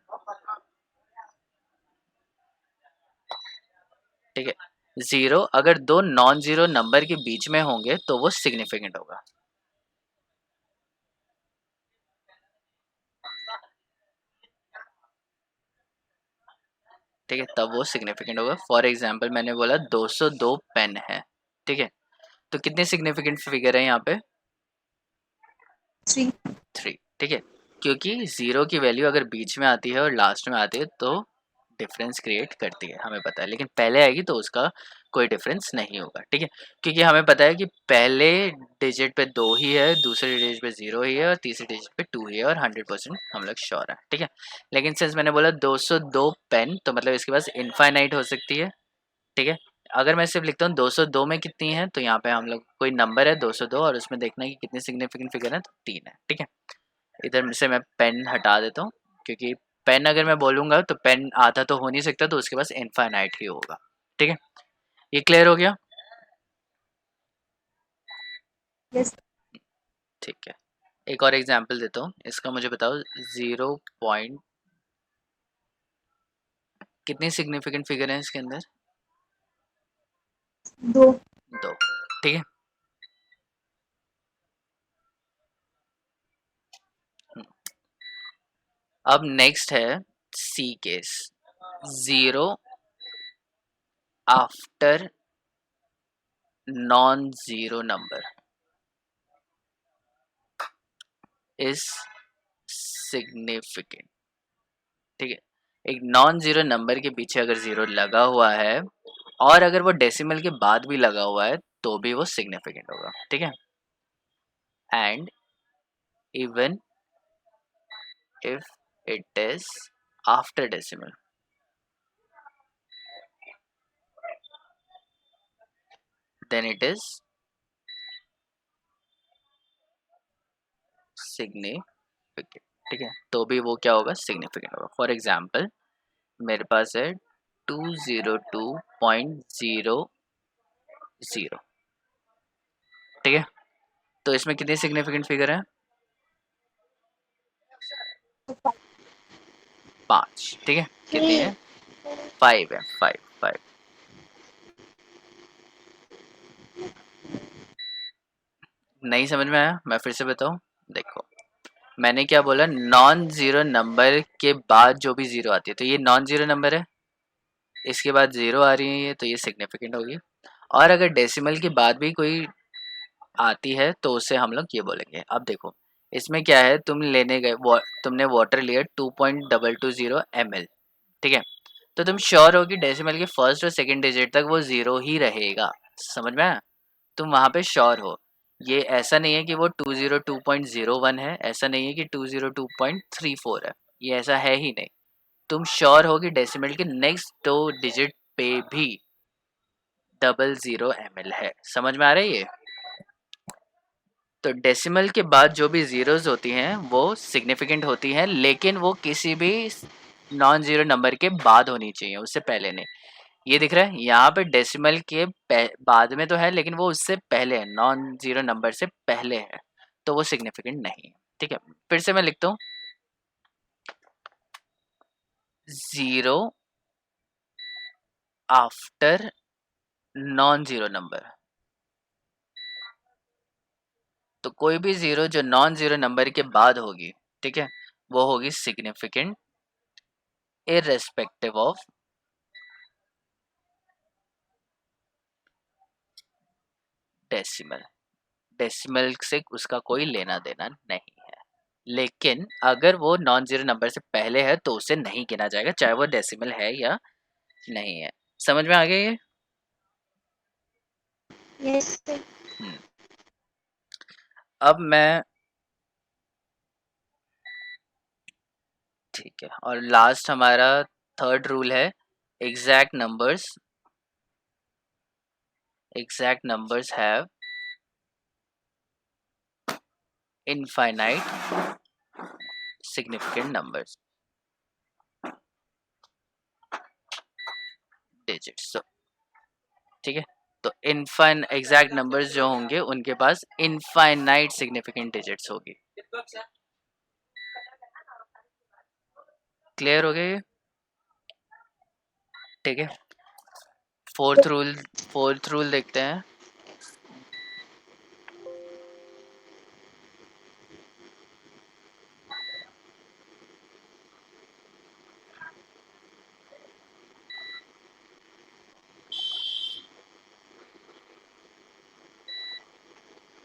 A: ठीक है। जीरो अगर दो नॉन जीरो नंबर के बीच में होंगे तो वो सिग्निफिकेंट होगा, ठीक है, तब वो सिग्निफिकेंट होगा। फॉर एग्जाम्पल मैंने बोला 202 पेन है, ठीक है। तो कितने सिग्निफिकेंट फिगर है यहाँ पे?
B: 3।
A: 3, ठीक है। क्योंकि जीरो की वैल्यू अगर बीच में आती है और लास्ट में आती है तो डिफरेंस क्रिएट करती है, हमें पता है। लेकिन पहले आएगी तो उसका कोई डिफरेंस नहीं होगा, ठीक है। क्योंकि हमें पता है कि पहले डिजिट पे 2 ही है, दूसरे डिजिट पे 0 ही है और तीसरे डिजिट पे 2 ही है, और 100% हम लोग श्योर है, ठीक है। लेकिन सिंस मैंने बोला 202 पेन, तो मतलब इसके पास इनफाइनाइट हो सकती है, ठीक है। अगर मैं सिर्फ लिखता हूँ 202 में कितनी है, तो यहाँ पे हम लोग कोई नंबर है 202 और उसमें देखना है कि कितनी सिग्निफिकेंट फिगर है, तो 3 है, ठीक है। इधर से मैं पेन हटा देता हूँ, क्योंकि पेन अगर मैं बोलूँगा तो पेन आधा तो हो नहीं सकता, तो उसके पास इनफाइनाइट ही होगा, ठीक है। ये क्लियर हो गया?
B: यस।
A: ठीक है। एक और एग्जांपल देता हूँ, इसका मुझे बताओ 0 पॉइंट कितनी सिग्निफिकेंट फिगर है इसके अंदर?
B: 2।
A: 2, ठीक है। अब नेक्स्ट है C case, 0 after non zero number is significant, ठीक है। एक नॉन जीरो नंबर के पीछे अगर जीरो लगा हुआ है और अगर वो डेसिमल के बाद भी लगा हुआ है तो भी वो सिग्निफिकेंट होगा, ठीक है। And even if it is after decimal, then it is significant, ठीक है। तो भी वो क्या होगा? सिग्निफिकेंट होगा। फॉर एग्जाम्पल मेरे पास है 202.00, ठीक है। तो इसमें कितनी सिग्निफिकेंट फिगर है? 5, ठीक है। कितनी
B: 3।
A: है? 5 है, 5 5। नहीं समझ में आया? मैं फिर से बताऊं, देखो मैंने क्या बोला, नॉन जीरो नंबर के बाद जो भी जीरो आती है, तो ये नॉन जीरो नंबर है, इसके बाद जीरो आ रही है ये, तो ये सिग्निफिकेंट होगी। और अगर डेसिमल के बाद भी कोई आती है तो उसे हम लोग ये बोलेंगे। अब देखो इसमें क्या है, तुम लेने गए तुमने वाटर लिया 2.220 ml, ठीक है। तो तुम श्योर हो कि डेसिमल के फर्स्ट और सेकंड डिजिट तक वो जीरो ही रहेगा, समझ में आया? तुम वहाँ पे श्योर हो। ये ऐसा नहीं है कि वो 202.01 है, ऐसा नहीं है कि 202.34 है, ये ऐसा है ही नहीं। तुम श्योर हो कि डेसिमल के नेक्स्ट दो डिजिट पे भी 00 ml है, समझ में आ रहा है ये? तो डेसिमल के बाद जो भी जीरोस होती हैं वो सिग्निफिकेंट होती हैं, लेकिन वो किसी भी नॉन जीरो नंबर के बाद होनी चाहिए, उससे पहले नहीं। ये दिख रहा है यहाँ पे डेसिमल के बाद में तो है, लेकिन वो उससे पहले है, नॉन जीरो नंबर से पहले है, तो वो सिग्निफिकेंट नहीं है, ठीक है। फिर से मैं लिखता हूँ zero after non zero number. तो कोई भी जीरो जो नॉन जीरो नंबर के बाद होगी, ठीक है, वो होगी significant irrespective of decimal. Decimal से उसका कोई लेना देना नहीं है। लेकिन अगर वो नॉन जीरो नंबर से पहले है तो उसे नहीं गिना जाएगा, चाहे वो डेसिमल है या नहीं है। समझ में आ गया ये?
B: Yes sir.
A: हम्म। अब मैं, ठीक है, और लास्ट हमारा थर्ड रूल है, exact numbers, exact numbers have infinite significant numbers digits. ठीक है, तो इनफाइन एग्जैक्ट नंबर्स जो होंगे उनके पास इनफाइनाइट सिग्निफिकेंट डिजिट्स होगी। क्लियर हो गया ये? ठीक है, फोर्थ रूल देखते हैं।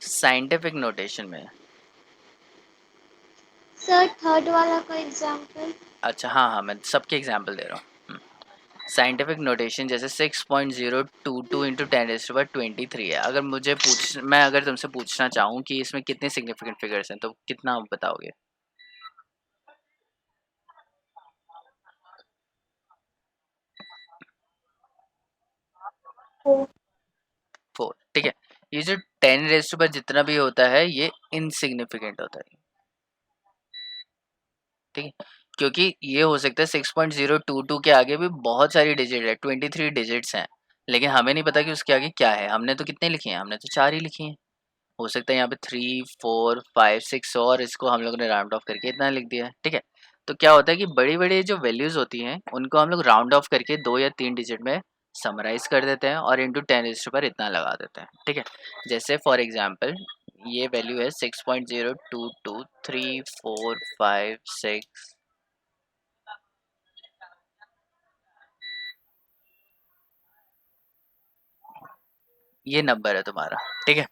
A: साइंटिफिक नोटेशन में,
B: सर थर्ड वाला का एग्जांपल।
A: अच्छा हाँ हाँ, मैं सबके एग्जांपल दे रहा हूँ। साइंटिफिक नोटेशन जैसे 6.022 इंटू 10⁻23 है। अगर मुझे मैं अगर तुमसे पूछना चाहूँ कि इसमें कितने सिग्निफिकेंट फिगर्स हैं, तो कितना आप बताओगे?
B: 4।
A: 4। ठीक है, ये जो 10 पर जितना भी होता है ये इनसिग्निफिकेंट होता है। ठीक है, क्योंकि ये हो सकता है 6.022 के आगे भी बहुत सारी डिजिट है, 23 डिजिट्स हैं, लेकिन हमें नहीं पता कि उसके आगे क्या है। हमने तो कितने लिखे हैं? हमने तो 4 ही लिखे हैं। हो सकता है यहाँ पे 3 4 5 6 और इसको हम लोगों ने राउंड ऑफ करके इतना लिख दिया है। ठीक है, तो क्या होता है कि बड़ी बड़ी जो वैल्यूज होती हैं उनको हम लोग राउंड ऑफ करके 2 या 3 डिजिट में समराइज कर देते हैं और इंटू 10 पर इतना लगा देते हैं। ठीक है, जैसे फॉर एग्जाम्पल ये वैल्यू है 6.0223456, ये नंबर है तुम्हारा। ठीक है,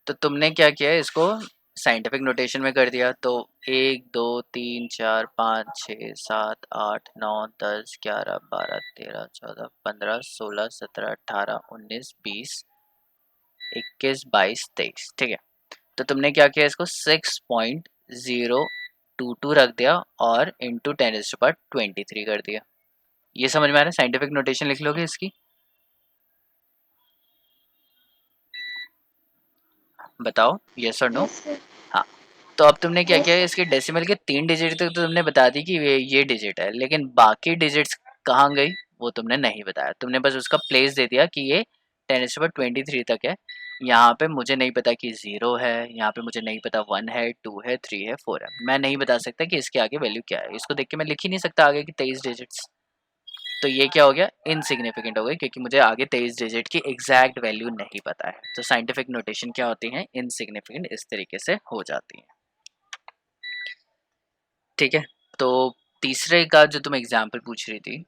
A: तो तुमने क्या किया है, इसको साइंटिफिक नोटेशन में कर दिया। तो 1 2 3 4 5 6 7 8 9 10 11 12 13 14 15 16 17 18 19 20 21 22 23। ठीक है, तो तुमने क्या किया, इसको 6.022 रख दिया और इंटू 10⁻23 कर दिया। ये समझ में आ रहा है? साइंटिफिक नोटेशन लिख लोगे इसकी? बताओ, यस और नो?
B: Yes sir.
A: हाँ, तो अब तुमने क्या
B: यस
A: किया,
B: सर।
A: इसके डेसिमल के 3 डिजिट तक तो तुमने बता दी कि ये डिजिट है, लेकिन बाकी डिजिट्स कहाँ गई वो तुमने नहीं बताया। तुमने बस उसका प्लेस दे दिया कि ये 10⁻23 तक है। यहाँ पे मुझे नहीं पता कि 0 है, यहाँ पे मुझे नहीं पता 1 है, 2 है, 3 है, 4 है। मैं नहीं बता सकता कि इसके आगे वैल्यू क्या है। इसको देख के मैं लिख ही नहीं सकता आगे की 23 डिजिट्स। तो ये क्या हो गया, इनसिग्निफिकेंट हो गई, क्योंकि मुझे आगे 23 डिजिट की एग्जैक्ट वैल्यू नहीं पता है। तो साइंटिफिक नोटेशन क्या होती है, इनसिग्निफिकेंट इस तरीके से हो जाती है। ठीक है, तो तीसरे का जो तुम एग्जाम्पल पूछ रही थी,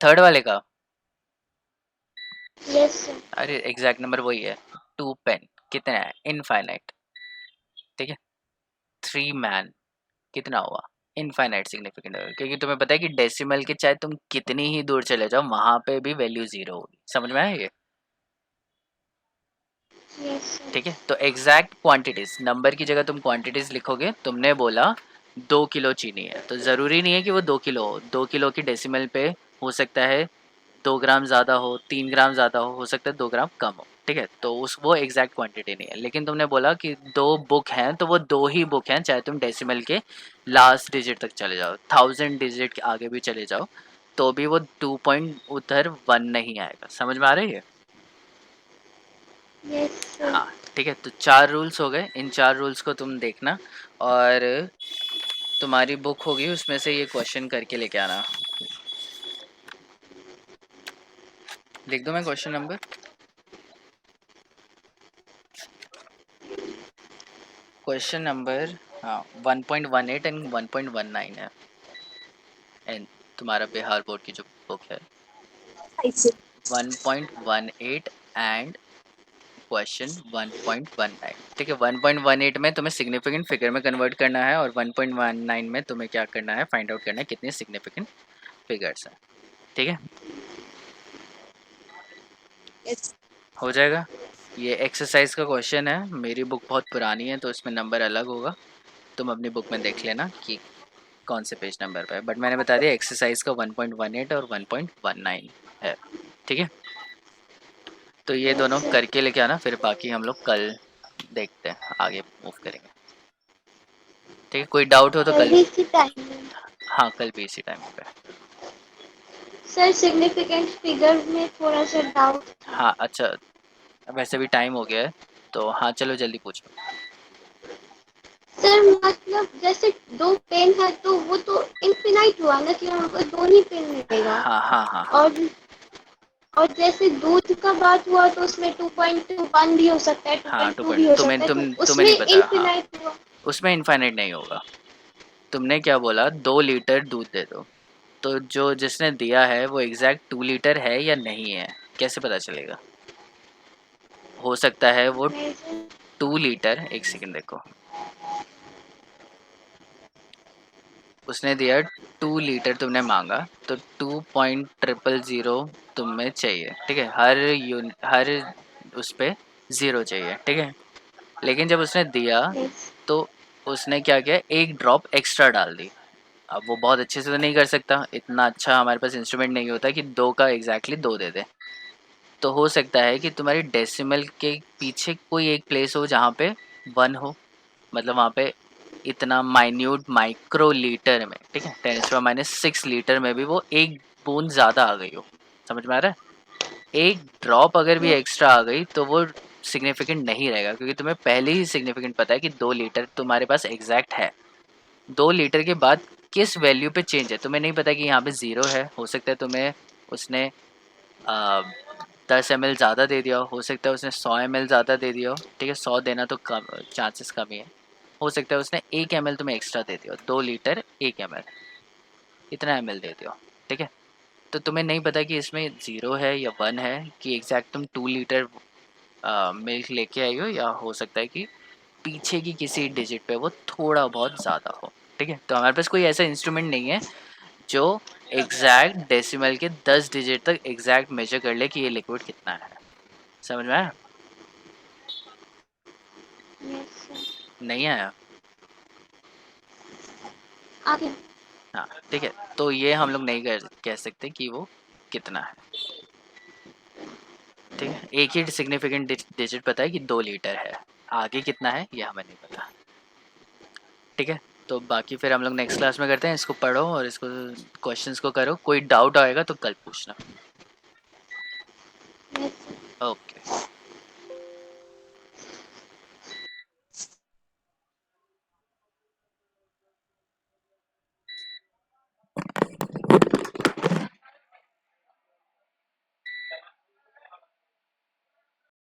A: थर्ड वाले का,
B: यस सर।
A: अरे एग्जैक्ट नंबर वही है, 2 पेन कितना है, इनफाइनाइट। ठीक है, 3 मैन कितना हुआ, इनफाइनाइट सिग्निफिकेंट होगा, क्योंकि तुम्हें पता है कि डेसिमल के चाहे तुम कितनी ही दूर चले जाओ वहां पे भी वैल्यू 0 होगी। समझ में आया ये?
B: Yes sir.
A: ठीक है, तो एग्जैक्ट क्वांटिटीज, नंबर की जगह तुम क्वांटिटीज लिखोगे। तुमने बोला 2 किलो चीनी है, तो जरूरी नहीं है कि वो 2 किलो हो। 2 किलो की डेसिमल पे हो सकता है 2 ग्राम ज़्यादा हो, 3 ग्राम ज़्यादा हो सकता है 2 ग्राम कम हो। ठीक है, तो उस वो एग्जैक्ट क्वांटिटी नहीं है। लेकिन तुमने बोला कि 2 बुक हैं, तो वो 2 ही बुक हैं, चाहे तुम डेसिमल के लास्ट डिजिट तक चले जाओ, 1000 डिजिट के आगे भी चले जाओ, तो भी वो 2 पॉइंट उधर 1 नहीं आएगा। समझ में आ रही है?
B: Yes sir.
A: हाँ, ठीक है, तो 4 रूल्स हो गए। इन 4 रूल्स को तुम देखना। और तुम्हारी बुक होगी उसमें से ये क्वेश्चन करके लेके आना। लिख दूं मैं क्वेश्चन नंबर? क्वेश्चन नंबर, हाँ, 1.18 एंड 1.19 है। एंड तुम्हारा बिहार बोर्ड की जो बुक है, 1.18 एंड क्वेश्चन 1.19। ठीक है, 1.18 में तुम्हें सिग्निफिकेंट फिगर में कन्वर्ट करना है और 1.19 में तुम्हें क्या करना है, फाइंड आउट करना है कितने सिग्निफिकेंट फिगर्स हैं। ठीक है, हो जाएगा। ये एक्सरसाइज का क्वेश्चन है, मेरी बुक बहुत पुरानी है तो इसमें नंबर अलग होगा, तुम अपनी बुक में देख लेना कि कौन से पेज नंबर पे है, बट मैंने बता दिया एक्सरसाइज का 1.18 और 1.19 है। ठीक है, तो ये दोनों
B: यस
A: करके लेके आना, फिर बाकी हम लोग कल देखते हैं, आगे मूव करेंगे। ठीक है, कोई डाउट हो तो
B: सर
A: कल।
B: भी इसी टाइम में।
A: हाँ, कल भी इसी टाइम पे।
B: सर सिग्निफिकेंट फिगर में थोड़ा सा डाउट था।
A: हाँ अच्छा, वैसे भी टाइम हो गया है, तो हाँ चलो जल्दी पूछो।
B: सर मतलब जैसे दो पेन है तो वो तो इनफिनाइट हुआ ना कि हमको दो ही पेन मिलेगा।
A: हाँ हाँ हाँ हाँ
B: और जैसे दूध का बात हुआ तो उसमें 2.1 भी हो सकता है,
A: हाँ,
B: 2.2 भी हो सकता है, तो
A: तुम्हें
B: उसमें
A: नहीं पता, हाँ।
B: इनफिनाइट हुआ।
A: उसमें इनफाइनाइट नहीं होगा। तुमने क्या बोला, 2 लीटर दूध दे दो, तो जो जिसने दिया है वो एग्जैक्ट 2 लीटर है या नहीं है, कैसे पता चलेगा? हो सकता है वो
B: मेजर
A: 2 लीटर, एक सेकंड देखो, उसने दिया 2 लीटर, तुमने मांगा तो 2.000 तुम्हें चाहिए। ठीक है, हर उस पे ज़ीरो चाहिए। ठीक है, लेकिन जब उसने दिया
B: यस
A: तो उसने क्या किया, एक ड्रॉप एक्स्ट्रा डाल दी। अब वो बहुत अच्छे से तो नहीं कर सकता, इतना अच्छा हमारे पास इंस्ट्रूमेंट नहीं होता कि दो का एग्जैक्टली दो दे दे। तो हो सकता है कि तुम्हारी डेसिमल के पीछे कोई एक प्लेस हो जहाँ पे 1 हो, मतलब वहाँ पे इतना माइन्यूट माइक्रो लीटर में, ठीक है, 10⁻⁶ लीटर में भी वो एक बूंद ज़्यादा आ गई हो। समझ में आ रहा है? एक ड्रॉप अगर भी
B: यस
A: एक्स्ट्रा आ गई तो वो सिग्निफिकेंट नहीं रहेगा, क्योंकि तुम्हें पहले ही सिग्निफिकेंट पता है कि 2 लीटर तुम्हारे पास एग्जैक्ट है। 2 लीटर के बाद किस वैल्यू पे चेंज है तुम्हें नहीं पता, कि यहाँ पे ज़ीरो है, हो सकता है तुम्हें उसने 10 ml ज़्यादा दे दिया हो सकता है उसने 100 ml ज़्यादा दे दिया हो। ठीक है, 100 देना तो कम, चांसेस कम ही है। हो सकता है उसने 1 ml तुम्हें एक्स्ट्रा दे दिया हो, 2 लीटर 1 ml, इतना ml दे दिया हो। ठीक है, तो तुम्हें नहीं पता कि इसमें ज़ीरो है या 1 है, कि एग्जैक्ट तुम 2 लीटर मिल्क लेके आई हो, या हो सकता है कि पीछे की किसी डिजिट पे वो थोड़ा बहुत ज़्यादा हो। ठीक है, तो हमारे पास कोई ऐसा इंस्ट्रूमेंट नहीं है जो एग्जैक्ट डेसिमल के 10 डिजिट तक एग्जैक्ट मेजर कर ले कि ये लिक्विड कितना है। समझ में आया?
B: Yes sir.
A: नहीं आया?
B: आगे।
A: हाँ ठीक है, तो ये हम लोग नहीं कह सकते कि वो कितना है। ठीक है, एक ही सिग्निफिकेंट डिजिट पता है कि 2 लीटर है, आगे कितना है ये हमें नहीं पता। ठीक है, तो बाकी फिर हम लोग नेक्स्ट क्लास में करते हैं, इसको पढ़ो और इसको क्वेश्चंस को करो, कोई डाउट आएगा तो कल पूछना।
B: Yes sir.
A: ओके।